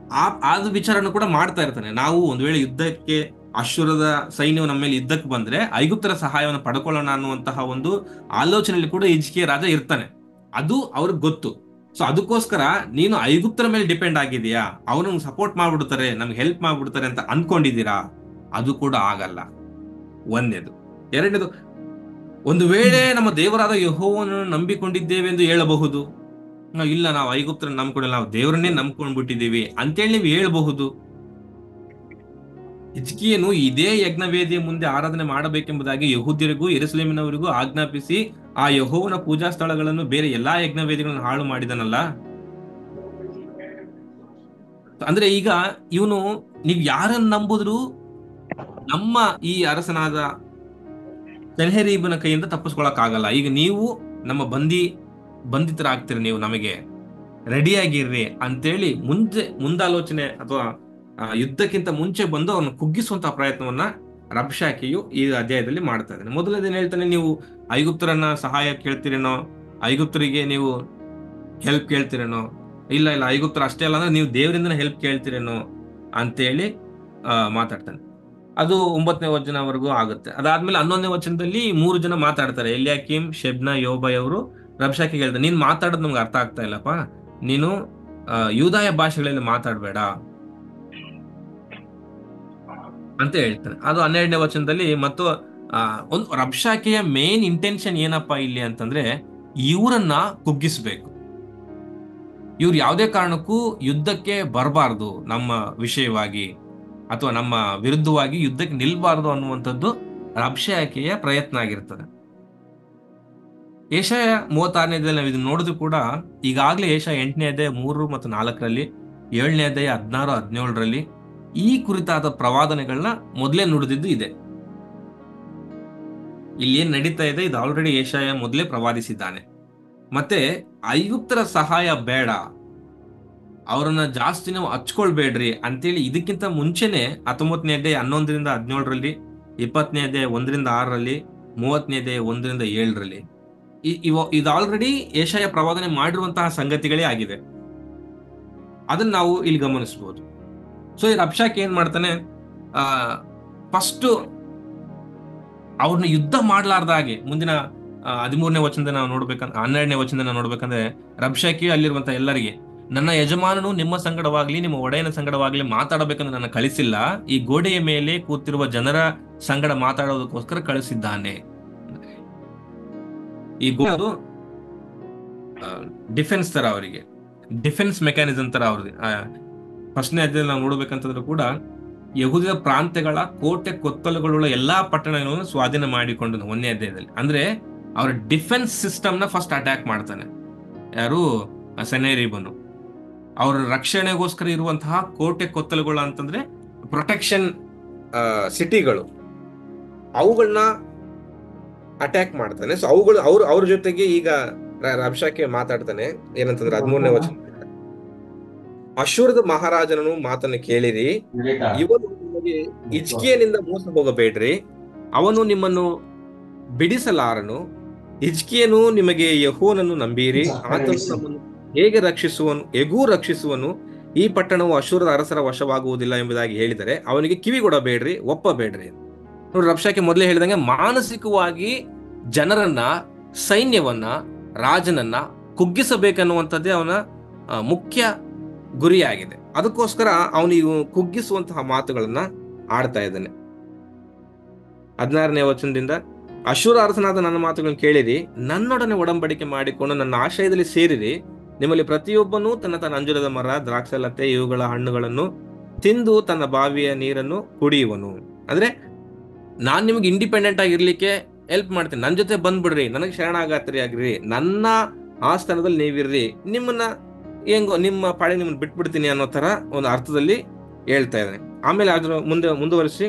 ಆದ ವಿಚಾರನು ಕೂಡ ಮಾಡ್ತಾ ಇರ್ತಾನೆ. ನಾವು ಒಂದು ವೇಳೆ ಯುದ್ಧಕ್ಕೆ ಅಶ್ಶೂರದ ಸೈನ್ಯವು ನಮ್ಮ ಮೇಲೆ ಯುದ್ಧಕ್ಕೆ ಬಂದ್ರೆ ಐಗುಪ್ತರ ಸಹಾಯವನ್ನು ಪಡ್ಕೊಳ್ಳೋಣ ಅನ್ನುವಂತಹ ಒಂದು ಆಲೋಚನೆಯಲ್ಲಿ ಕೂಡ ಹಿಜ್ಕೀಯ ರಾಜ ಇರ್ತಾನೆ. ಅದು ಅವ್ರಿಗೆ ಗೊತ್ತು. ಸೊ ಅದಕ್ಕೋಸ್ಕರ ನೀನು ಐಗುಪ್ತರ ಮೇಲೆ ಡಿಪೆಂಡ್ ಆಗಿದೆಯಾ, ಅವ್ರು ನಮ್ಗೆ ಸಪೋರ್ಟ್ ಮಾಡ್ಬಿಡ್ತಾರೆ, ನಮ್ಗೆ ಹೆಲ್ಪ್ ಮಾಡ್ಬಿಡ್ತಾರೆ ಅಂತ ಅನ್ಕೊಂಡಿದ್ದೀರಾ? ಅದು ಕೂಡ ಆಗಲ್ಲ. ಒಂದೇದು. ಎರಡನೇದು, ಒಂದು ವೇಳೆ ನಮ್ಮ ದೇವರಾದ ಯೆಹೋವನನ್ನು ನಂಬಿಕೊಂಡಿದ್ದೇವೆ ಎಂದು ಹೇಳಬಹುದು. ಇಲ್ಲ, ನಾವು ಐಗುಪ್ತರನ್ನ ನಂಬ್ಕೊಂಡಿಲ್ಲ, ನಾವು ದೇವರನ್ನೇ ನಂಬ್ಕೊಂಡ್ಬಿಟ್ಟಿದ್ದೀವಿ ಅಂತೇಳಿ ನೀವು ಹೇಳಬಹುದು. ಹಿಜ್ಕೀಯನು ಇದೇ ಯಜ್ಞವೇದಿಯ ಮುಂದೆ ಆರಾಧನೆ ಮಾಡಬೇಕೆಂಬುದಾಗಿ ಯೆಹೂದ್ಯರಿಗೂ ಯೆರೂಸಲೇಮಿನವರಿಗೂ ಆಜ್ಞಾಪಿಸಿ ಆ ಯೆಹೋವನ ಪೂಜಾ ಸ್ಥಳಗಳನ್ನು ಬೇರೆ ಎಲ್ಲಾ ಯಜ್ಞವೇದಿಗಳನ್ನು ಹಾಳು ಮಾಡಿದನಲ್ಲ. ಅಂದ್ರೆ ಈಗ ಇವನು, ನೀವ್ ಯಾರನ್ನ ನಂಬುದ್ರು ನಮ್ಮ ಈ ಅರಸನಾದ ಸೆನ್ಹೇರೀಬನ ಕೈಯಿಂದ ತಪ್ಪಿಸ್ಕೊಳಕ್ ಆಗಲ್ಲ. ಈಗ ನೀವು ನಮ್ಮ ಬಂಧಿತರಾಗ್ತೀರಿ, ನೀವು ನಮಗೆ ರೆಡಿಯಾಗಿರ್ರಿ ಅಂತೇಳಿ ಮುಂದಾಲೋಚನೆ ಅಥವಾ ಯುದ್ಧಕ್ಕಿಂತ ಮುಂಚೆ ಬಂದು ಅವನು ಕುಗ್ಗಿಸುವಂತಹ ಪ್ರಯತ್ನವನ್ನ ರಬ್ಷಾಕೆಯು ಈ ಅಧ್ಯಾಯದಲ್ಲಿ ಮಾಡ್ತಾ ಇದ್ದಾನೆ. ಮೊದಲನೇದೇನು ಹೇಳ್ತಾನೆ, ನೀವು ಐಗುಪ್ತರನ್ನ ಸಹಾಯ ಕೇಳ್ತೀರೇನೋ, ಐಗುಪ್ತರಿಗೆ ನೀವು ಹೆಲ್ಪ್ ಕೇಳ್ತೀರೇನೋ? ಇಲ್ಲ, ಐಗುಪ್ತರ ಅಷ್ಟೇ ಅಲ್ಲ, ಅಂದ್ರೆ ನೀವು ದೇವರಿಂದನೇ ಹೆಲ್ಪ್ ಕೇಳ್ತೀರೇನೋ ಅಂತೇಳಿ ಮಾತಾಡ್ತಾನೆ. ಅದು 9ನೇ ವಚನವರೆಗೂ ಆಗುತ್ತೆ. ಅದಾದ್ಮೇಲೆ 11ನೇ ವಚನದಲ್ಲಿ 3 ಜನ ಮಾತಾಡ್ತಾರೆ. ಎಲ್ಯಾಕೀಮ್, ಶೆಬ್ನ, ಯೋಬೈ ಅವರು ರಬ್ಷಾಕೆಗೆ ಹೇಳ್ತಾರೆ, ನೀನ್ ಮಾತಾಡೋದು ನಮ್ಗೆ ಅರ್ಥ ಆಗ್ತಾ ಇಲ್ಲಪ್ಪ, ನೀನು ಯೂದಾಯ ಭಾಷೆಗಳಲ್ಲಿ ಮಾತಾಡ್ಬೇಡ ಅಂತ ಹೇಳ್ತಾನೆ. ಅದು 12ನೇ ವಚನದಲ್ಲಿ ಮತ್ತು ಒಂದು ರಬ್ಷಾಕೆಯ ಮೇನ್ ಇಂಟೆನ್ಷನ್ ಏನಪ್ಪಾ ಇಲ್ಲಿ ಅಂತಂದ್ರೆ, ಇವರನ್ನ ಕುಗ್ಗಿಸ್ಬೇಕು. ಇವ್ರು ಯಾವುದೇ ಕಾರಣಕ್ಕೂ ಯುದ್ಧಕ್ಕೆ ಬರಬಾರ್ದು, ನಮ್ಮ ವಿಷಯವಾಗಿ ಅಥವಾ ನಮ್ಮ ವಿರುದ್ಧವಾಗಿ ಯುದ್ಧಕ್ಕೆ ನಿಲ್ಬಾರ್ದು ಅನ್ನುವಂಥದ್ದು ರಬ್ಷಾಕೆಯ ಪ್ರಯತ್ನ ಆಗಿರ್ತದೆ. ಯೆಶಾಯ 36ನೇದಲ್ಲಿ ನಾವು ಇದನ್ನ ನೋಡಿದ್ರು ಕೂಡ ಈಗಾಗಲೇ ಯೆಶಾಯ 8ನೇ ಅಧ್ಯಾಯ 3 ಮತ್ತು 4ರಲ್ಲಿ, 7ನೇ ಅಧ್ಯಾಯ 16, 17ರಲ್ಲಿ ಈ ಕುರಿತಾದ ಪ್ರವಾದನೆಗಳನ್ನ ಮೊದಲೇ ನುಡಿದಿದ್ದು ಇದೆ. ಇಲ್ಲಿ ಏನ್ ನಡೀತಾ ಇದೆ ಇದು ಆಲ್ರೆಡಿ ಯೆಶಾಯ ಮೊದಲೇ ಪ್ರವಾದಿಸಿದ್ದಾನೆ. ಮತ್ತೆ ಐಗುಪ್ತರ ಸಹಾಯ ಬೇಡ, ಅವರನ್ನ ಜಾಸ್ತಿ ನಾವು ಹಚ್ಕೊಳ್ಬೇಡ್ರಿ ಅಂತೇಳಿ ಇದಕ್ಕಿಂತ ಮುಂಚೆನೆ 19ನೇ ಅಧ್ಯಾಯ 11ರಿಂದ 17ರಲ್ಲಿ, 20ನೇ ಅಧ್ಯಾಯ 1ರಿಂದ 6ರಲ್ಲಿ, 30ನೇ ಅಧ್ಯಾಯ 1ರಿಂದ 7ರಲ್ಲಿ ಇದು ಆಲ್ರೆಡಿ ಯೆಶಾಯ ಪ್ರವಾದನೆ ಮಾಡಿರುವಂತಹ ಸಂಗತಿಗಳೇ ಆಗಿದೆ. ಅದನ್ನ ನಾವು ಇಲ್ಲಿ ಗಮನಿಸಬಹುದು. ಸೊ ಈ ರಬ್ಷಾಕೆ ಏನ್ ಮಾಡ್ತಾನೆ, ಫಸ್ಟ್ ಅವ್ರನ್ನ ಯುದ್ಧ ಮಾಡ್ಲಾರ್ದ ಹಾಗೆ ಮುಂದಿನ 13ನೇ ವಚನದ ನಾವು ನೋಡ್ಬೇಕಂದ್ರೆ, 12ನೇ ವಚನದ ನಾವು ನೋಡ್ಬೇಕಂದ್ರೆ, ರಬ್ಷಾಕೆ ಅಲ್ಲಿರುವಂತ ಎಲ್ಲರಿಗೆ ನನ್ನ ಯಜಮಾನನು ನಿಮ್ಮ ಸಂಗಡವಾಗ್ಲಿ ನಿಮ್ಮ ಒಡೆಯನ ಸಂಗಡವಾಗ್ಲಿ ಮಾತಾಡಬೇಕಂದ್ರೆ ನನ್ನ ಕಳಿಸಿಲ್ಲ, ಈ ಗೋಡೆಯ ಮೇಲೆ ಕೂತಿರುವ ಜನರ ಸಂಗಡ ಮಾತಾಡೋದಕ್ಕೋಸ್ಕರ ಕಳಿಸಿದ್ದಾನೆ. ಈ ಗೋಡೆ ಡಿಫೆನ್ಸ್ ತರ, ಅವರಿಗೆ ಡಿಫೆನ್ಸ್ ಮೆಕ್ಯಾನಿಸಮ್ ತರ ಅವ್ರಿಗೆ. ಫಸ್ಟ್ನೇ ಅಧ್ಯಾಯದಲ್ಲಿ ನಾವು ನೋಡ್ಬೇಕಂತಂದ್ರೂ ಕೂಡ ಯಹೂದ ಪ್ರಾಂತ್ಯಗಳ ಕೋಟೆ ಕೊತ್ತಲುಗಳುಳ್ಳ ಎಲ್ಲಾ ಪಟ್ಟಣಗಳನ್ನು ಸ್ವಾಧೀನ ಮಾಡಿಕೊಂಡು, ಒಂದನೇ ಅಧ್ಯಾಯದಲ್ಲಿ ಅಂದ್ರೆ ಅವರ ಡಿಫೆನ್ಸ್ ಸಿಸ್ಟಮ್ ನ ಫಸ್ಟ್ ಅಟ್ಯಾಕ್ ಮಾಡ್ತಾನೆ. ಯಾರು? ಸೆನ್ಹೇರೀಬನು. ಅವರ ರಕ್ಷಣೆಗೋಸ್ಕರ ಇರುವಂತಹ ಕೋಟೆ ಕೊತ್ತಲುಗಳು ಅಂತಂದ್ರೆ ಪ್ರೊಟೆಕ್ಷನ್ ಸಿಟಿಗಳು, ಅವುಗಳನ್ನ ಅಟ್ಯಾಕ್ ಮಾಡ್ತಾನೆ. ಸೊ ಅವುಗಳು ಅವ್ರ ಜೊತೆಗೆ ಈಗ ರಬ್ಷಾಕೆ ಮಾತಾಡ್ತಾನೆ. ಏನಂತಂದ್ರೆ 13ನೇ ವಚನ, ಅಶ್ಶೂರದ ಮಹಾರಾಜನನು ಮಾತನ್ನು ಕೇಳಿರಿ, ಇವನು ನಿಮಗೆ ಹಿಜ್ಕೀಯನಿಂದ ಮೋಸ ಹೋಗಬೇಡ್ರಿ, ಅವನು ನಿಮ್ಮನ್ನು ಬಿಡಿಸಲಾರನು. ಹಿಜ್ಕೀಯನು ನಿಮಗೆ ಯೆಹೋವನನ್ನು ನಂಬೀರಿ, ಆತನು ನಮ್ಮನ್ನು ಹೇಗೆ ರಕ್ಷಿಸುವನು, ಹೇಗೂ ರಕ್ಷಿಸುವನು. ಈ ಪಟ್ಟಣವು ಅಶ್ಶೂರದ ಅರಸರ ವಶವಾಗುವುದಿಲ್ಲ ಎಂಬುದಾಗಿ ಹೇಳಿದರೆ ಅವನಿಗೆ ಕಿವಿಗೊಡಬೇಡ್ರಿ, ಒಪ್ಪಬೇಡ್ರಿ. ನೋಡಿ, ರಬ್ಷಾಕೆ ಮೊದಲೇ ಹೇಳಿದಂಗೆ ಮಾನಸಿಕವಾಗಿ ಜನರನ್ನ, ಸೈನ್ಯವನ್ನ, ರಾಜನನ್ನ ಕುಗ್ಗಿಸಬೇಕನ್ನುವಂಥದ್ದೇ ಅವನ ಮುಖ್ಯ ಗುರಿಯಾಗಿದೆ. ಅದಕ್ಕೋಸ್ಕರ ಅವನಿಗೆ ಕುಗ್ಗಿಸುವಂತಹ ಮಾತುಗಳನ್ನ ಆಡ್ತಾ ಇದ್ದಾನೆ. 16ನೇ ವಚನದಿಂದ, ಅಶ್ಶೂರ ಅರಸನಾದ ನನ್ನ ಮಾತುಗಳನ್ನು ಕೇಳಿರಿ, ನನ್ನೊಡನೆ ಒಡಂಬಡಿಕೆ ಮಾಡಿಕೊಂಡು ನನ್ನ ಆಶ್ರಯದಲ್ಲಿ ಸೇರಿರಿ. ನಿಮ್ಮಲ್ಲಿ ಪ್ರತಿಯೊಬ್ಬನೂ ತನ್ನ ಅಂಜೂರದ ಮರ, ದ್ರಾಕ್ಷಲತೆ ಇವುಗಳ ಹಣ್ಣುಗಳನ್ನು ತಿಂದು ತನ್ನ ಬಾವಿಯ ನೀರನ್ನು ಕುಡಿಯುವನು. ಅಂದ್ರೆ ನಾನ್ ನಿಮ್ಗೆ ಇಂಡಿಪೆಂಡೆಂಟ್ ಆಗಿರ್ಲಿಕ್ಕೆ ಹೆಲ್ಪ್ ಮಾಡ್ತೀನಿ, ನನ್ನ ಜೊತೆ ಬಂದ್ಬಿಡ್ರಿ, ನನಗೆ ಶರಣಾಗತ್ರಿ ಆಗಿರ್ರಿ, ನನ್ನ ಆಸ್ಥಾನದಲ್ಲಿ ನೀವಿರ್ರಿ, ನಿಮ್ಮನ್ನ ಹೆಂಗೋ ನಿಮ್ಮ ಪಾಡಿ ನಿಮ್ಮನ್ನ ಬಿಟ್ಬಿಡ್ತೀನಿ ಅನ್ನೋ ತರ ಒಂದು ಅರ್ಥದಲ್ಲಿ ಹೇಳ್ತಾ ಇದ್ದಾನೆ. ಆಮೇಲೆ ಅದ್ರ ಮುಂದುವರಿಸಿ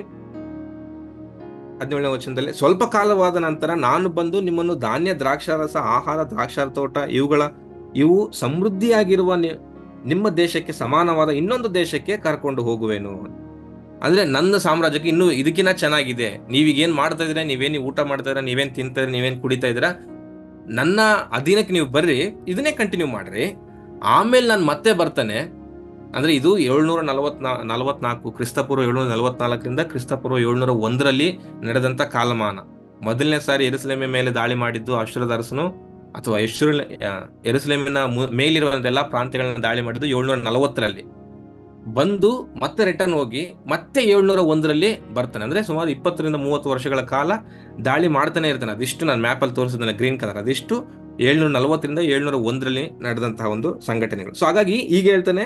17ನೇ ವಚನದಲ್ಲಿ, ಸ್ವಲ್ಪ ಕಾಲವಾದ ನಂತರ ನಾನು ಬಂದು ನಿಮ್ಮನ್ನು ಧಾನ್ಯ, ದ್ರಾಕ್ಷಾರಸ, ಆಹಾರ, ದ್ರಾಕ್ಷಾರ ತೋಟ ಇವು ಸಮೃದ್ಧಿಯಾಗಿರುವ ನಿಮ್ಮ ದೇಶಕ್ಕೆ ಸಮಾನವಾದ ಇನ್ನೊಂದು ದೇಶಕ್ಕೆ ಕರ್ಕೊಂಡು ಹೋಗುವೆನು. ಅಂದ್ರೆ ನನ್ನ ಸಾಮ್ರಾಜ್ಯಕ್ಕೆ ಇನ್ನೂ ಇದಕ್ಕಿಂತ ಚೆನ್ನಾಗಿದೆ. ನೀವೀಗೇನ್ ಮಾಡ್ತಾ ಇದ್ದೀರಾ, ನೀವೇನು ಊಟ ಮಾಡ್ತಾ ಇದ್ದೀರಾ, ನೀವೇನ್ ತಿಂತಾ ಇದ್ದೀರಾ, ನೀವೇನ್ ಕುಡಿತಾ ಇದ್ದೀರಾ, ನನ್ನ ಅಧೀನಕ್ಕೆ ನೀವು ಬರ್ರಿ, ಇದನ್ನೇ ಕಂಟಿನ್ಯೂ ಮಾಡ್ರಿ. ಆಮೇಲೆ ನಾನು ಮತ್ತೆ ಬರ್ತಾನೆ. ಅಂದ್ರೆ ಇದು 744 ಕ್ರಿಸ್ತಪೂರ್ವ 744ರಿಂದ ಕ್ರಿಸ್ತಪೂರ್ವ 701ರಲ್ಲಿ ನಡೆದಂತ ಕಾಲಮಾನ. ಮೊದಲನೇ ಸಾರಿ ಯೆರೂಸಲೇಮಿನ ಮೇಲೆ ದಾಳಿ ಮಾಡಿದ್ದು ಅಶ್ಶೂರದ ಅರಸನು, ಅಥವಾ ಯೆರೂಸಲೇಮಿನ ಮೇಲಿರುವಂತ ಎಲ್ಲಾ ಪ್ರಾಂತ್ಯಗಳನ್ನ ದಾಳಿ ಮಾಡಿದ್ದು 740ರಲ್ಲಿ. ಬಂದು ಮತ್ತೆ ರಿಟರ್ನ್ ಹೋಗಿ ಮತ್ತೆ 701ರಲ್ಲಿ ಬರ್ತಾನೆ. ಅಂದ್ರೆ ಸುಮಾರು 20ರಿಂದ 30 ವರ್ಷಗಳ ಕಾಲ ದಾಳಿ ಮಾಡ್ತಾನೆ ಇರ್ತಾನೆ. ಅದಿಷ್ಟು ನಾನು ಮ್ಯಾಪ್ ಅಲ್ಲಿ ತೋರಿಸಿದ್ದಾನೆ, ಗ್ರೀನ್ ಕಲರ್. ಅದಿಷ್ಟು 740ರಿಂದ 701ರಲ್ಲಿ ನಡೆದಂತಹ ಒಂದು ಸಂಘಟನೆಗಳು. ಸೊ ಹಾಗಾಗಿ ಈಗ ಹೇಳ್ತಾನೆ,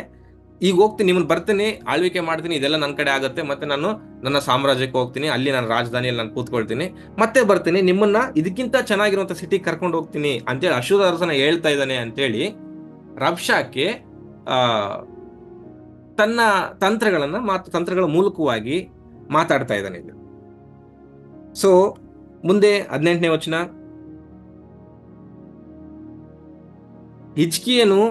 ಈಗ ಹೋಗ್ತೀನಿ, ನಿಮ್ಮನ್ನು ಬರ್ತೇನೆ, ಆಳ್ವಿಕೆ ಮಾಡ್ತೀನಿ, ಇದೆಲ್ಲ ನನ್ನ ಕಡೆ ಆಗುತ್ತೆ, ಮತ್ತೆ ನಾನು ನನ್ನ ಸಾಮ್ರಾಜ್ಯಕ್ಕೆ ಹೋಗ್ತೀನಿ, ಅಲ್ಲಿ ನನ್ನ ರಾಜಧಾನಿಯಲ್ಲಿ ನಾನು ಕೂತ್ಕೊಳ್ತೀನಿ, ಮತ್ತೆ ಬರ್ತೀನಿ, ನಿಮ್ಮನ್ನ ಇದಕ್ಕಿಂತ ಚೆನ್ನಾಗಿರುವಂತ ಸಿಟಿ ಕರ್ಕೊಂಡು ಹೋಗ್ತೀನಿ ಅಂತೇಳಿ ಅಶ್ಶೂರ ಅರಸನ ಹೇಳ್ತಾ ಇದ್ದಾನೆ ಅಂತೇಳಿ ರಬ್ಷಾಕೆ ತನ್ನ ತಂತ್ರಗಳ ಮೂಲಕವಾಗಿ ಮಾತಾಡ್ತಾ ಇದ್ದಾನೆ. ಸೊ ಮುಂದೆ 18ನೇ ವಚನ, ಹಿಜ್ಕೀಯನು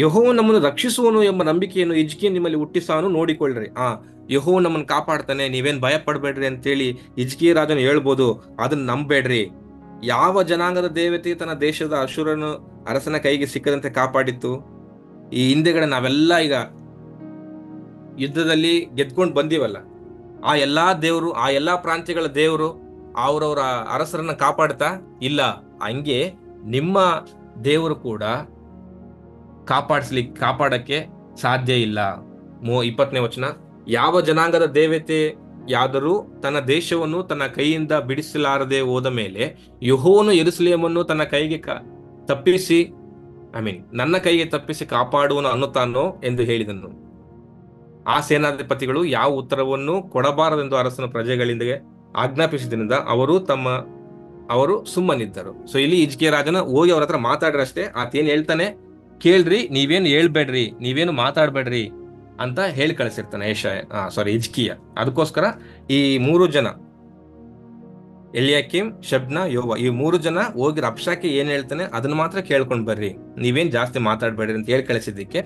ಯೆಹೋವನು ನಮ್ಮನ್ನು ರಕ್ಷಿಸುವನು ಎಂಬ ನಂಬಿಕೆಯನ್ನು ಹಿಜ್ಕೀಯನು ನಿಮ್ಮಲ್ಲಿ ಹುಟ್ಟಿಸಾನು, ನೋಡಿಕೊಳ್ಳ್ರಿ. ಯೆಹೋವನು ನಮ್ಮನ್ನು ಕಾಪಾಡ್ತಾನೆ, ನೀವೇನ್ ಭಯ ಪಡ್ಬೇಡ್ರಿ ಅಂತೇಳಿ ಹಿಜ್ಕೀಯ ರಾಜನು ಹೇಳ್ಬೋದು, ಅದನ್ನ ನಂಬೇಡ್ರಿ. ಯಾವ ಜನಾಂಗದ ದೇವತೆ ತನ್ನ ದೇಶದ ಅಶ್ಶೂರನು ಅರಸನ ಕೈಗೆ ಸಿಕ್ಕದಂತೆ ಕಾಪಾಡಿತ್ತು? ಈ ಹಿಂದೆಗಡೆ ನಾವೆಲ್ಲ ಈಗ ಯುದ್ಧದಲ್ಲಿ ಗೆದ್ಕೊಂಡು ಬಂದೀವಲ್ಲ, ಆ ಎಲ್ಲಾ ದೇವರು, ಆ ಎಲ್ಲಾ ಪ್ರಾಂತ್ಯಗಳ ದೇವರು ಅವ್ರವ್ರ ಅರಸರನ್ನ ಕಾಪಾಡ್ತಾ ಇಲ್ಲ. ಹಂಗೆ ನಿಮ್ಮ ದೇವರು ಕೂಡ ಕಾಪಾಡಕ್ಕೆ ಸಾಧ್ಯ ಇಲ್ಲ. 20ನೇ ವಚನ, ಯಾವ ಜನಾಂಗದ ದೇವತೆ ಯಾದರೂ ತನ್ನ ದೇಶವನ್ನು ತನ್ನ ಕೈಯಿಂದ ಬಿಡಿಸಲಾರದೆ ಹೋದ ಮೇಲೆ ಯೆಹೋವನು ಯೆರೂಸಲೇಮನ್ನು ತನ್ನ ಕೈಗೆ ತಪ್ಪಿಸಿ ನನ್ನ ಕೈಗೆ ತಪ್ಪಿಸಿ ಕಾಪಾಡುವನು ಅನ್ನುತ್ತಾನೋ ಎಂದು ಹೇಳಿದನು. ಆ ಸೇನಾಧಿಪತಿಗಳು ಯಾವ ಉತ್ತರವನ್ನು ಕೊಡಬಾರದೆಂದು ಅರಸನ ಪ್ರಜೆಗಳಿಂದ ಆಜ್ಞಾಪಿಸಿದ್ರಿಂದ ಅವರು ಸುಮ್ಮನಿದ್ದರು. ಸೊ ಇಲ್ಲಿ ಹಿಜ್ಕೀಯ ರಾಜನ ಹೋಗಿ ಅವ್ರ ಹತ್ರ ಮಾತಾಡ್ರಷ್ಟೇ. ಆತೇನ್ ಹೇಳ್ತಾನೆ, ಕೇಳ್ರಿ, ನೀವೇನು ಹೇಳ್ಬೇಡ್ರಿ, ನೀವೇನು ಮಾತಾಡ್ಬೇಡ್ರಿ ಅಂತ ಹೇಳಿ ಕಳಿಸಿರ್ತಾನೆ ಹಿಜ್ಕೀಯ. ಅದಕ್ಕೋಸ್ಕರ ಈ 3 ಜನ, ಎಲ್ಯಾಕೀಮ್, ಶೆಬ್ನ, ಯೋವ, ಈ 3 ಜನ ಹೋಗಿ ರಬ್ಷಾಕೆ ಏನ್ ಹೇಳ್ತಾನೆ ಅದನ್ನ ಮಾತ್ರ ಕೇಳ್ಕೊಂಡ್ ಬರ್ರಿ, ನೀವೇನ್ ಜಾಸ್ತಿ ಮಾತಾಡ್ಬೇಡ್ರಿ ಅಂತ ಹೇಳಿ ಕಳಿಸಿದ್ದಕ್ಕೆ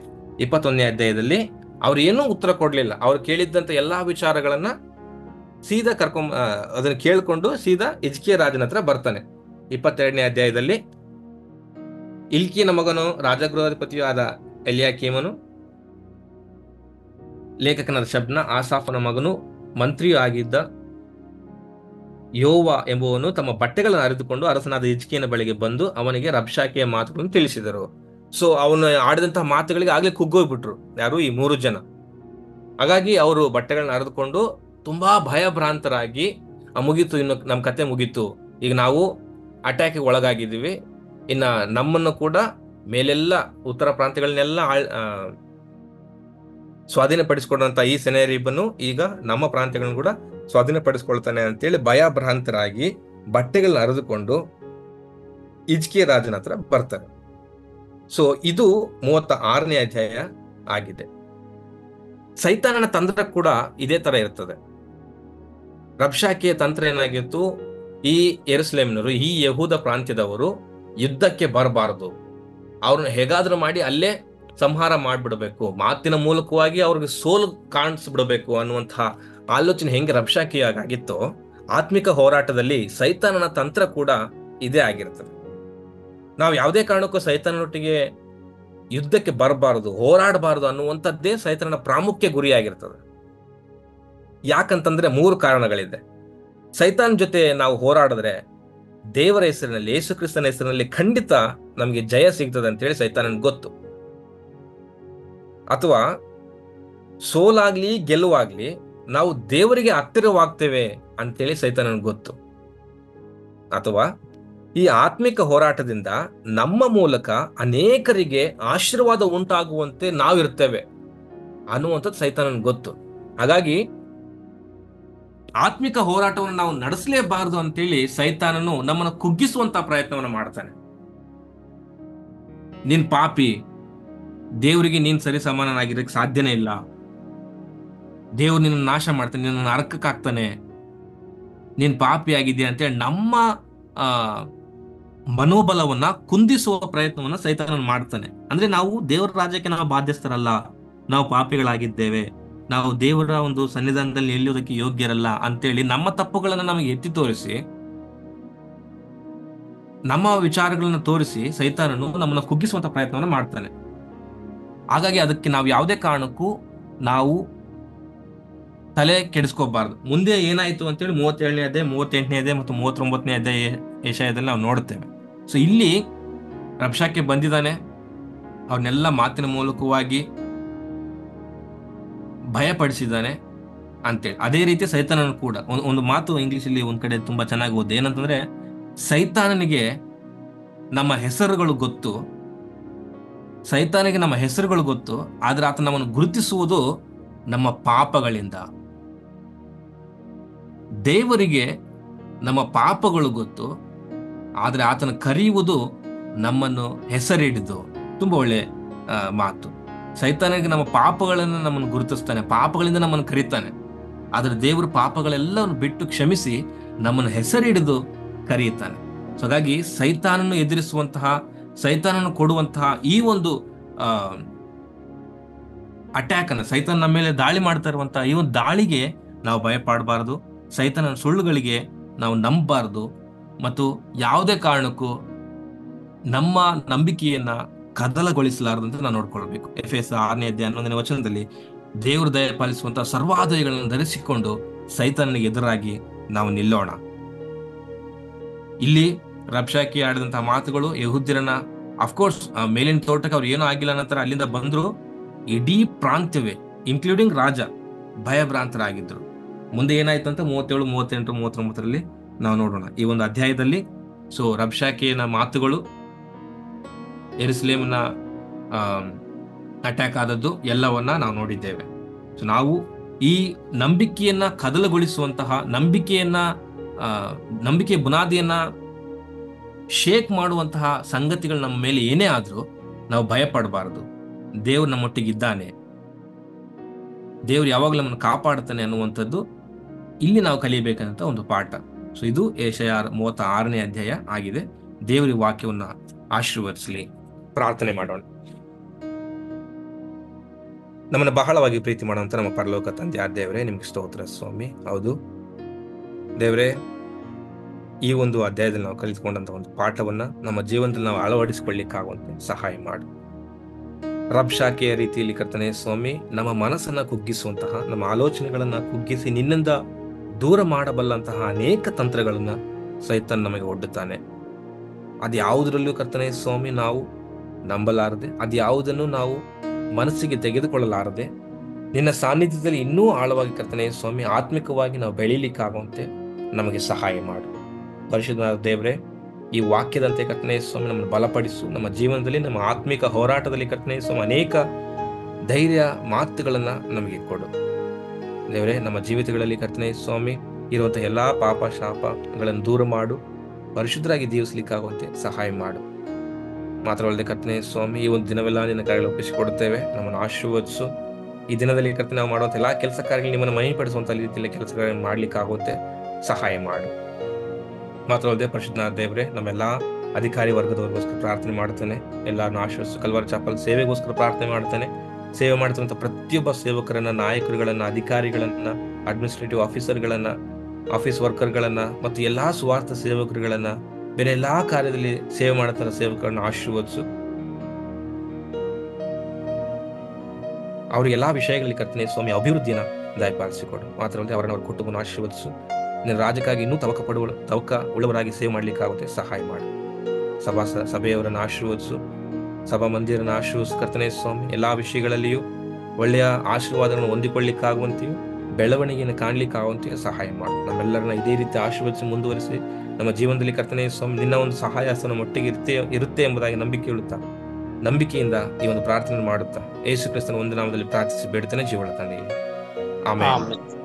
21ನೇ ಅಧ್ಯಾಯದಲ್ಲಿ ಅವ್ರು ಏನೂ ಉತ್ತರ ಕೊಡ್ಲಿಲ್ಲ. ಅವ್ರು ಕೇಳಿದ್ದಂತ ಎಲ್ಲಾ ವಿಚಾರಗಳನ್ನ ಸೀದಾ ಅದನ್ನ ಕೇಳ್ಕೊಂಡು ಸೀದಾ ಹಿಜ್ಕೀಯ ರಾಜನ ಹತ್ರ ಬರ್ತಾನೆ. 22ನೇ ಅಧ್ಯಾಯದಲ್ಲಿ ಇಲ್ಕೀಯನ ಮಗನು, ರಾಜಗೃಹಾಧಿಪತಿಯೂ ಆದ ಎಲ್ಯಾಕೀಮನು, ಲೇಖಕನಾದ ಶಬ್ನ, ಆಸಾಫನ ಮಗನು, ಮಂತ್ರಿಯೂ ಆಗಿದ್ದ ಯೋವ ಎಂಬುವನು ತಮ್ಮ ಬಟ್ಟೆಗಳನ್ನು ಅರಿದುಕೊಂಡು ಅರಸನಾದ ಹಿಜ್ಕೀಯನ ಬಳಿಗೆ ಬಂದು ಅವನಿಗೆ ರಬ್ಷಾಕೆಯ ಮಾತುಗಳನ್ನು ತಿಳಿಸಿದರು. ಸೊ ಅವನು ಆಡಿದಂತಹ ಮಾತುಗಳಿಗೆ ಆಗ್ಲೇ ಕುಗ್ಗೋಗ್ಬಿಟ್ರು ಯಾರು, ಈ 3 ಜನ. ಹಾಗಾಗಿ ಅವರು ಬಟ್ಟೆಗಳನ್ನ ಹರಿದುಕೊಂಡು ತುಂಬಾ ಭಯಭ್ರಾಂತರಾಗಿ, ಮುಗೀತು, ಇನ್ನು ನಮ್ಮ ಕತೆ ಮುಗೀತು, ಈಗ ನಾವು ಅಟ್ಯಾಕಿಗೆ ಒಳಗಾಗಿದ್ದೀವಿ, ಇನ್ನ ನಮ್ಮನ್ನು ಕೂಡ ಮೇಲೆಲ್ಲ ಉತ್ತರ ಪ್ರಾಂತ್ಯಗಳನ್ನೆಲ್ಲ ಸ್ವಾಧೀನಪಡಿಸಿಕೊಂಡಂತ ಈ ಸೆನೆಹರೀಬನು ಈಗ ನಮ್ಮ ಪ್ರಾಂತ್ಯಗಳನ್ನು ಕೂಡ ಸ್ವಾಧೀನಪಡಿಸ್ಕೊಳ್ತಾನೆ ಅಂತೇಳಿ ಭಯಭ್ರಾಂತರಾಗಿ ಬಟ್ಟೆಗಳನ್ನ ಹರಿದುಕೊಂಡು ಹಿಜ್ಕೀಯ ರಾಜನ ಹತ್ರ ಬರ್ತಾರೆ. ಸೊ ಇದು 36ನೇ ಅಧ್ಯಾಯ ಆಗಿದೆ. ಸೈತಾನನ ತಂತ್ರ ಕೂಡ ಇದೇ ತರ ಇರ್ತದೆ. ರಬ್ಷಾಕೆಯ ತಂತ್ರ ಏನಾಗಿತ್ತು, ಈ ಯೆರೂಸಲೇಮಿನವರು, ಈ ಯಹೂದ ಪ್ರಾಂತ್ಯದವರು ಯುದ್ಧಕ್ಕೆ ಬರಬಾರದು, ಅವ್ರನ್ನ ಹೇಗಾದ್ರೂ ಮಾಡಿ ಅಲ್ಲೇ ಸಂಹಾರ ಮಾಡ್ಬಿಡ್ಬೇಕು, ಮಾತಿನ ಮೂಲಕವಾಗಿ ಅವ್ರಿಗೆ ಸೋಲು ಕಾಣಿಸ್ಬಿಡ್ಬೇಕು ಅನ್ನುವಂತಹ ಆಲೋಚನೆ ಹೆಂಗೆ ರಬ್ಷಾಕೆಯಾಗಿತ್ತೋ, ಆತ್ಮಿಕ ಹೋರಾಟದಲ್ಲಿ ಸೈತಾನನ ತಂತ್ರ ಕೂಡ ಇದೇ ಆಗಿರ್ತದೆ. ನಾವು ಯಾವುದೇ ಕಾರಣಕ್ಕೂ ಸೈತಾನನೊಟ್ಟಿಗೆ ಯುದ್ಧಕ್ಕೆ ಬರಬಾರದು, ಹೋರಾಡಬಾರದು ಅನ್ನುವಂಥದ್ದೇ ಸೈತಾನನ ಪ್ರಾಮುಖ್ಯ ಗುರಿಯಾಗಿರ್ತದೆ. ಯಾಕಂತಂದ್ರೆ 3 ಕಾರಣಗಳಿದೆ. ಸೈತಾನ್ ಜೊತೆ ನಾವು ಹೋರಾಡಿದ್ರೆ ದೇವರ ಹೆಸರಿನಲ್ಲಿ, ಯೇಸು ಕ್ರಿಸ್ತನ ಹೆಸರಿನಲ್ಲಿ ಖಂಡಿತ ನಮಗೆ ಜಯ ಸಿಗ್ತದೆ ಅಂತ ಹೇಳಿ ಸೈತಾನನ್ ಗೊತ್ತು. ಅಥವಾ ಸೋಲಾಗ್ಲಿ ಗೆಲುವಾಗ್ಲಿ ನಾವು ದೇವರಿಗೆ ಹತ್ತಿರವಾಗ್ತೇವೆ ಅಂತೇಳಿ ಸೈತಾನನ್ ಗೊತ್ತು. ಅಥವಾ ಈ ಆತ್ಮಿಕ ಹೋರಾಟದಿಂದ ನಮ್ಮ ಮೂಲಕ ಅನೇಕರಿಗೆ ಆಶೀರ್ವಾದ ಉಂಟಾಗುವಂತೆ ನಾವಿರ್ತೇವೆ ಅನ್ನುವಂಥದ್ದು ಸೈತಾನನ್ ಗೊತ್ತು. ಹಾಗಾಗಿ ಆತ್ಮಿಕ ಹೋರಾಟವನ್ನು ನಾವು ನಡೆಸಲೇಬಾರದು ಅಂತೇಳಿ ಸೈತಾನನು ನಮ್ಮನ್ನು ಕುಗ್ಗಿಸುವಂತ ಪ್ರಯತ್ನವನ್ನು ಮಾಡ್ತಾನೆ. ನೀನ್ ಪಾಪಿ, ದೇವರಿಗೆ ನೀನ್ ಸರಿ ಸಮಾನನಾಗಿರಕ್ಕೆ ಸಾಧ್ಯನೇ ಇಲ್ಲ, ದೇವ್ರು ನಿನ್ನ ನಾಶ ಮಾಡ್ತಾನೆ, ನಿನ್ನ ನರಕಕ್ಕೆ ಹಾಕ್ತಾನೆ, ನೀನ್ ಪಾಪಿ ಆಗಿದ್ಯಾ ಅಂತೇಳಿ ನಮ್ಮ ಮನೋಬಲವನ್ನ ಕುಂದಿಸುವ ಪ್ರಯತ್ನವನ್ನ ಸೈತಾನನ್ ಮಾಡ್ತಾನೆ. ಅಂದ್ರೆ ನಾವು ದೇವರ ರಾಜ್ಯಕ್ಕೆ ನಾವು ಬಾಧ್ಯಸ್ಥರಲ್ಲ, ನಾವು ಪಾಪಿಗಳಾಗಿದ್ದೇವೆ, ನಾವು ದೇವರ ಒಂದು ಸನ್ನಿಧಾನದಲ್ಲಿ ನಿಲ್ಲುವುದಕ್ಕೆ ಯೋಗ್ಯರಲ್ಲ ಅಂತೇಳಿ ನಮ್ಮ ತಪ್ಪುಗಳನ್ನ ನಮಗೆ ಎತ್ತಿ ತೋರಿಸಿ, ನಮ್ಮ ವಿಚಾರಗಳನ್ನ ತೋರಿಸಿ ಸೈತಾನನು ನಮ್ಮನ್ನ ಕುಗ್ಗಿಸುವಂತ ಪ್ರಯತ್ನವನ್ನ ಮಾಡ್ತಾನೆ. ಹಾಗಾಗಿ ಅದಕ್ಕೆ ನಾವು ಯಾವುದೇ ಕಾರಣಕ್ಕೂ ನಾವು ತಲೆ ಕೆಡಿಸ್ಕೋಬಾರ್ದು. ಮುಂದೆ ಏನಾಯ್ತು ಅಂತೇಳಿ 37ನೇ ಅಧ್ಯಾಯ, 38ನೇ ಅಧ್ಯಾಯ ಮತ್ತು 39ನೇ ಅಧ್ಯಾಯ ಯೆಶಾಯದಲ್ಲಿ ನಾವು ನೋಡುತ್ತೇವೆ. ಸೊ ಇಲ್ಲಿ ರಬ್ಷಾಕೆ ಬಂದಿದ್ದಾನೆ, ಅವನ್ನೆಲ್ಲ ಮಾತಿನ ಮೂಲಕವಾಗಿ ಭಯಪಡಿಸಿದ್ದಾನೆ ಅಂತೇಳಿ. ಅದೇ ರೀತಿ ಸೈತಾನನು ಕೂಡ ಒಂದು ಮಾತು ಇಂಗ್ಲಿಷಲ್ಲಿ ಒಂದ್ ಕಡೆ ತುಂಬಾ ಚೆನ್ನಾಗಿ ಓದಿದೆ. ಏನಂತಂದ್ರೆ, ಸೈತಾನನಿಗೆ ನಮ್ಮ ಹೆಸರುಗಳು ಗೊತ್ತು, ಸೈತಾನಿಗೆ ನಮ್ಮ ಹೆಸರುಗಳು ಗೊತ್ತು, ಆದ್ರೆ ಆತ ನಮ್ಮನ್ನು ಗುರುತಿಸುವುದು ನಮ್ಮ ಪಾಪಗಳಿಂದ. ದೇವರಿಗೆ ನಮ್ಮ ಪಾಪಗಳು ಗೊತ್ತು, ಆದ್ರೆ ಆತನ ಕರೆಯುವುದು ನಮ್ಮನ್ನು ಹೆಸರಿಡಿದು. ತುಂಬಾ ಒಳ್ಳೆ ಮಾತು. ಸೈತಾನಿಗೆ ನಮ್ಮ ಪಾಪಗಳನ್ನು ನಮ್ಮನ್ನು ಗುರುತಿಸ್ತಾನೆ, ಪಾಪಗಳಿಂದ ನಮ್ಮನ್ನು ಕರೀತಾನೆ, ಆದ್ರೆ ದೇವರು ಪಾಪಗಳೆಲ್ಲವನ್ನು ಬಿಟ್ಟು ಕ್ಷಮಿಸಿ ನಮ್ಮನ್ನು ಹೆಸರಿಡಿದು ಕರೆಯುತ್ತಾನೆ. ಸೊ ಹಾಗಾಗಿ ಸೈತಾನನ್ನು ಎದುರಿಸುವಂತಹ, ಸೈತಾನನ್ನು ಕೊಡುವಂತಹ ಈ ಒಂದು ಅಟ್ಯಾಕ್ ಅನ್ನ, ಸೈತಾನ ನಮ್ಮ ಮೇಲೆ ದಾಳಿ ಮಾಡ್ತಾ ಇರುವಂತಹ ಈ ಒಂದು ದಾಳಿಗೆ ನಾವು ಭಯಪಡಬಾರದು, ಸೈತಾನನ ಸುಳ್ಳುಗಳಿಗೆ ನಾವು ನಂಬಬಾರದು, ಮತ್ತು ಯಾವುದೇ ಕಾರಣಕ್ಕೂ ನಮ್ಮ ನಂಬಿಕೆಯನ್ನ ಕದಲಗೊಳಿಸಲಾರದಂತೆ ನಾವು ನೋಡ್ಕೊಳ್ಬೇಕು. ಎಫೆಸ 6ನೇ ಅಧ್ಯಾಯ 11ನೇ ವಚನದಲ್ಲಿ ದೇವರು ದಯ ಪಾಲಿಸುವಂತಹ ಸರ್ವಾದಯಗಳನ್ನು ಧರಿಸಿಕೊಂಡು ಸೈತಾನನಿಗೆ ಎದುರಾಗಿ ನಾವು ನಿಲ್ಲೋಣ. ಇಲ್ಲಿ ರಬ್ಷಾಕೆ ಆಡಿದಂತಹ ಮಾತುಗಳು ಯಹೂದ್ಯರನ್ನ, ಅಫ್ಕೋರ್ಸ್ ಮೇಲಿನ ತೋಟಕ್ಕೆ ಅವ್ರು ಏನೂ ಆಗಿಲ್ಲ, ನಂತರ ಅಲ್ಲಿಂದ ಬಂದ್ರು, ಇಡೀ ಪ್ರಾಂತ್ಯವೇ ಇನ್ಕ್ಲೂಡಿಂಗ್ ರಾಜ ಭಯಭ್ರಾಂತರಾಗಿದ್ರು. ಮುಂದೆ ಏನಾಯ್ತು ಅಂತ 37, 38, 39ರಲ್ಲಿ ನಾವು ನೋಡೋಣ ಈ ಒಂದು ಅಧ್ಯಾಯದಲ್ಲಿ. ಸೊ ರಬ್ಷಾಕೆಯ ಮಾತುಗಳು, ಯೆರೂಸಲೇಮಿನ ಅಟ್ಯಾಕ್ ಆದದ್ದು ಎಲ್ಲವನ್ನ ನಾವು ನೋಡಿದ್ದೇವೆ. ಸೊ ನಾವು ಈ ನಂಬಿಕೆಯನ್ನ ಕದಲಗೊಳಿಸುವಂತಹ, ನಂಬಿಕೆಯ ಬುನಾದಿಯನ್ನ ಶೇಕ್ ಮಾಡುವಂತಹ ಸಂಗತಿಗಳು ನಮ್ಮ ಮೇಲೆ ಏನೇ ಆದ್ರೂ ನಾವು ಭಯಪಡಬಾರದು. ದೇವ್ರು ನಮ್ಮೊಟ್ಟಿಗಿದ್ದಾನೆ, ದೇವ್ರು ಯಾವಾಗಲೂ ನಮ್ಮನ್ನು ಕಾಪಾಡುತ್ತಾನೆ ಅನ್ನುವಂಥದ್ದು ಇಲ್ಲಿ ನಾವು ಕಲಿಯಬೇಕಂತ ಒಂದು ಪಾಠ. ಸೊ ಇದು ಯೆಶಾಯ 36ನೇ ಅಧ್ಯಾಯ ಆಗಿದೆ. ದೇವರ ವಾಕ್ಯವನ್ನ ಆಶೀರ್ವದಿಸಲಿ. ಪ್ರಾರ್ಥನೆ ಮಾಡೋಣ. ನಮ್ಮನ್ನು ಬಹಳವಾಗಿ ಪ್ರೀತಿ ಮಾಡುವಂತ ನಮ್ಮ ಪರಲೋಕ ತಂದೆ ದೇವರೇ, ನಿಮ್ಗೆ ಸ್ತೋತ್ರ ಸ್ವಾಮಿ. ಹೌದು ದೇವರೇ, ಈ ಒಂದು ಅಧ್ಯಾಯದಲ್ಲಿ ನಾವು ಕಲಿತುಕೊಂಡಂತ ಒಂದು ಪಾಠವನ್ನ ನಮ್ಮ ಜೀವನದಲ್ಲಿ ನಾವು ಅಳವಡಿಸಿಕೊಳ್ಳಿಕ್ಕಾಗುವಂತೆ ಸಹಾಯ ಮಾಡು. ರಬ್ಷಾಕೆಯ ರೀತಿಯಲ್ಲಿ ಕರ್ತನೆ ಸ್ವಾಮಿ, ನಮ್ಮ ಮನಸ್ಸನ್ನ ಕುಗ್ಗಿಸುವಂತಹ, ನಮ್ಮ ಆಲೋಚನೆಗಳನ್ನ ಕುಗ್ಗಿಸಿ ನಿನ್ನಿಂದ ದೂರ ಮಾಡಬಲ್ಲಂತಹ ಅನೇಕ ತಂತ್ರಗಳನ್ನ ಸೈತಾನ್ ನಮಗೆ ಒಡ್ಡುತ್ತಾನೆ. ಅದು ಯಾವುದರಲ್ಲೂ ಕರ್ತನೆ ಸ್ವಾಮಿ ನಾವು ನಂಬಲಾರದೆ, ಅದ್ಯಾವುದನ್ನು ನಾವು ಮನಸ್ಸಿಗೆ ತೆಗೆದುಕೊಳ್ಳಲಾರದೆ, ನಿನ್ನ ಸಾನ್ನಿಧ್ಯದಲ್ಲಿ ಇನ್ನೂ ಆಳವಾಗಿ ಕರ್ತನೆ ಸ್ವಾಮಿ ಆತ್ಮಿಕವಾಗಿ ನಾವು ಬೆಳೀಲಿಕ್ಕಾಗುವಂತೆ ನಮಗೆ ಸಹಾಯ ಮಾಡು. ಪರಿಶುದ್ಧನಾದ ದೇವರೇ, ಈ ವಾಕ್ಯದಂತೆ ಕರ್ತನೆ ಸ್ವಾಮಿ ನಮ್ಮನ್ನು ಬಲಪಡಿಸು. ನಮ್ಮ ಜೀವನದಲ್ಲಿ, ನಮ್ಮ ಆತ್ಮಿಕ ಹೋರಾಟದಲ್ಲಿ ಕರ್ತನೆ ಸ್ವಾಮಿ ಅನೇಕ ಧೈರ್ಯ ಮಾತುಗಳನ್ನ ನಮಗೆ ಕೊಡು ದೇವರೇ. ನಮ್ಮ ಜೀವಿತಗಳಲ್ಲಿ ಕರ್ತನೆ ಸ್ವಾಮಿ ಇರುವಂತಹ ಎಲ್ಲಾ ಪಾಪ ಶಾಪಗಳನ್ನು ದೂರ ಮಾಡು. ಪರಿಶುದ್ಧರಾಗಿ ಜೀವಿಸಲಿಕ್ಕಾಗುವಂತೆ ಸಹಾಯ ಮಾಡು. ಮಾತ್ರವಲ್ಲದೆ ಕರ್ತನೆ ಸ್ವಾಮಿ, ಈ ಒಂದು ದಿನವೆಲ್ಲ ನಿನ್ನ ಕೈಯಲ್ಲಿ ಒಪ್ಪಿಸಿಕೊಡುತ್ತೇವೆ. ನಮ್ಮನ್ನು ಆಶೀರ್ವದಿಸು. ಈ ದಿನದಲ್ಲಿ ಕರ್ತನೆ ನಾವು ಮಾಡುವಂಥ ಎಲ್ಲಾ ಕೆಲಸ ಕಾರ್ಯಗಳು ನಿಮ್ಮನ್ನು ಮಹಿಮೆಪಡಿಸುವಂತ ರೀತಿಯಲ್ಲಿ ಕೆಲಸಗಳನ್ನು ಮಾಡ್ಲಿಕ್ಕಾಗುವಂತೆ ಸಹಾಯ ಮಾಡು. ಮಾತ್ರವಲ್ಲದೆ ಪರಿಶುದ್ಧನಾದ ದೇವರೇ, ನಮ್ಮೆಲ್ಲಾ ಅಧಿಕಾರಿ ವರ್ಗದವರಿಗೋಸ್ಕರ ಪ್ರಾರ್ಥನೆ ಮಾಡ್ತೇನೆ. ಎಲ್ಲರನ್ನು ಆಶೀರ್ವದಿಸು. ಕಲ್ವಾರಿ ಚಾಪಲ್ ಸೇವೆಗೋಸ್ಕರ ಪ್ರಾರ್ಥನೆ ಮಾಡ್ತೇನೆ. ಸೇವೆ ಮಾಡ್ತಿರುವಂಥ ಪ್ರತಿಯೊಬ್ಬ ಸೇವಕರನ್ನ, ನಾಯಕರುಗಳನ್ನ, ಅಧಿಕಾರಿಗಳನ್ನ, ಅಡ್ಮಿನಿಸ್ಟ್ರೇಟಿವ್ ಆಫೀಸರ್ಗಳನ್ನ, ಆಫೀಸ್ ವರ್ಕರ್ಗಳನ್ನ ಮತ್ತು ಎಲ್ಲಾ ಸುವಾರ್ಥ ಸೇವಕರುಗಳನ್ನ, ಬೇರೆ ಎಲ್ಲಾ ಕಾರ್ಯದಲ್ಲಿ ಸೇವೆ ಮಾಡುತ್ತಿರುವ ಸೇವಕರನ್ನ ಆಶೀರ್ವದಿಸು. ಅವ್ರಿಗೆ ಎಲ್ಲಾ ವಿಷಯಗಳಲ್ಲಿ ಕರ್ತನೆ ಸ್ವಾಮಿ ಅಭಿವೃದ್ಧಿನ ದಯಪಾಲಿಸಿಕೊಡು. ಮಾತ್ರವಲ್ಲದೆ ಅವರನ್ನ, ಅವ್ರ ಕುಟುಂಬನ ಆಶೀರ್ವದಿಸು. ನಿನ್ನ ರಾಜ್ಯಕ್ಕಾಗಿ ಇನ್ನೂ ತವಕ ಉಳ್ಳವರಾಗಿ ಸೇವೆ ಮಾಡ್ಲಿಕ್ಕಾಗುತ್ತೆ ಸಹಾಯ ಮಾಡು. ಸಭೆಯವರನ್ನ ಆಶೀರ್ವದಿಸು. ಸಭಾ ಮಂದಿರನ ಆಶೀರ್ವದಿಸು ಕರ್ತನೆ ಸ್ವಾಮಿ. ಎಲ್ಲಾ ವಿಷಯಗಳಲ್ಲಿಯೂ ಒಳ್ಳೆಯ ಆಶೀರ್ವಾದಗಳನ್ನು ಹೊಂದಿಕೊಳ್ಳಿಕ್ಕಾಗುವಂತೆಯೂ ಬೆಳವಣಿಗೆಯನ್ನು ಕಾಣ್ಲಿಕ್ಕಾಗುವಂತೆಯೂ ಸಹಾಯ ಮಾಡು. ನಮ್ಮೆಲ್ಲರನ್ನ ಇದೇ ರೀತಿ ಆಶೀರ್ವದಿಸಿ ಮುಂದುವರಿಸಿ ನಮ್ಮ ಜೀವನದಲ್ಲಿ ಕರ್ತನೆ ಸ್ವಾಮಿ ನಿನ್ನ ಒಂದು ಸಹಾಯ ಹಸ್ತ ಒಟ್ಟಿಗೆ ಇರುತ್ತೆ ಎಂಬುದಾಗಿ ನಂಬಿಕೆಯಿಂದ ಈ ಒಂದು ಪ್ರಾರ್ಥನೆ ಮಾಡುತ್ತಾ ಯೇಸು ಕ್ರಿಸ್ತನ ಒಂದು ನಾಮದಲ್ಲಿ ಪ್ರಾರ್ಥಿಸಿ ಬೇಡ್ತಾನೆ ಜೀವನ ತಂದೆ. ಆಮೆನ್.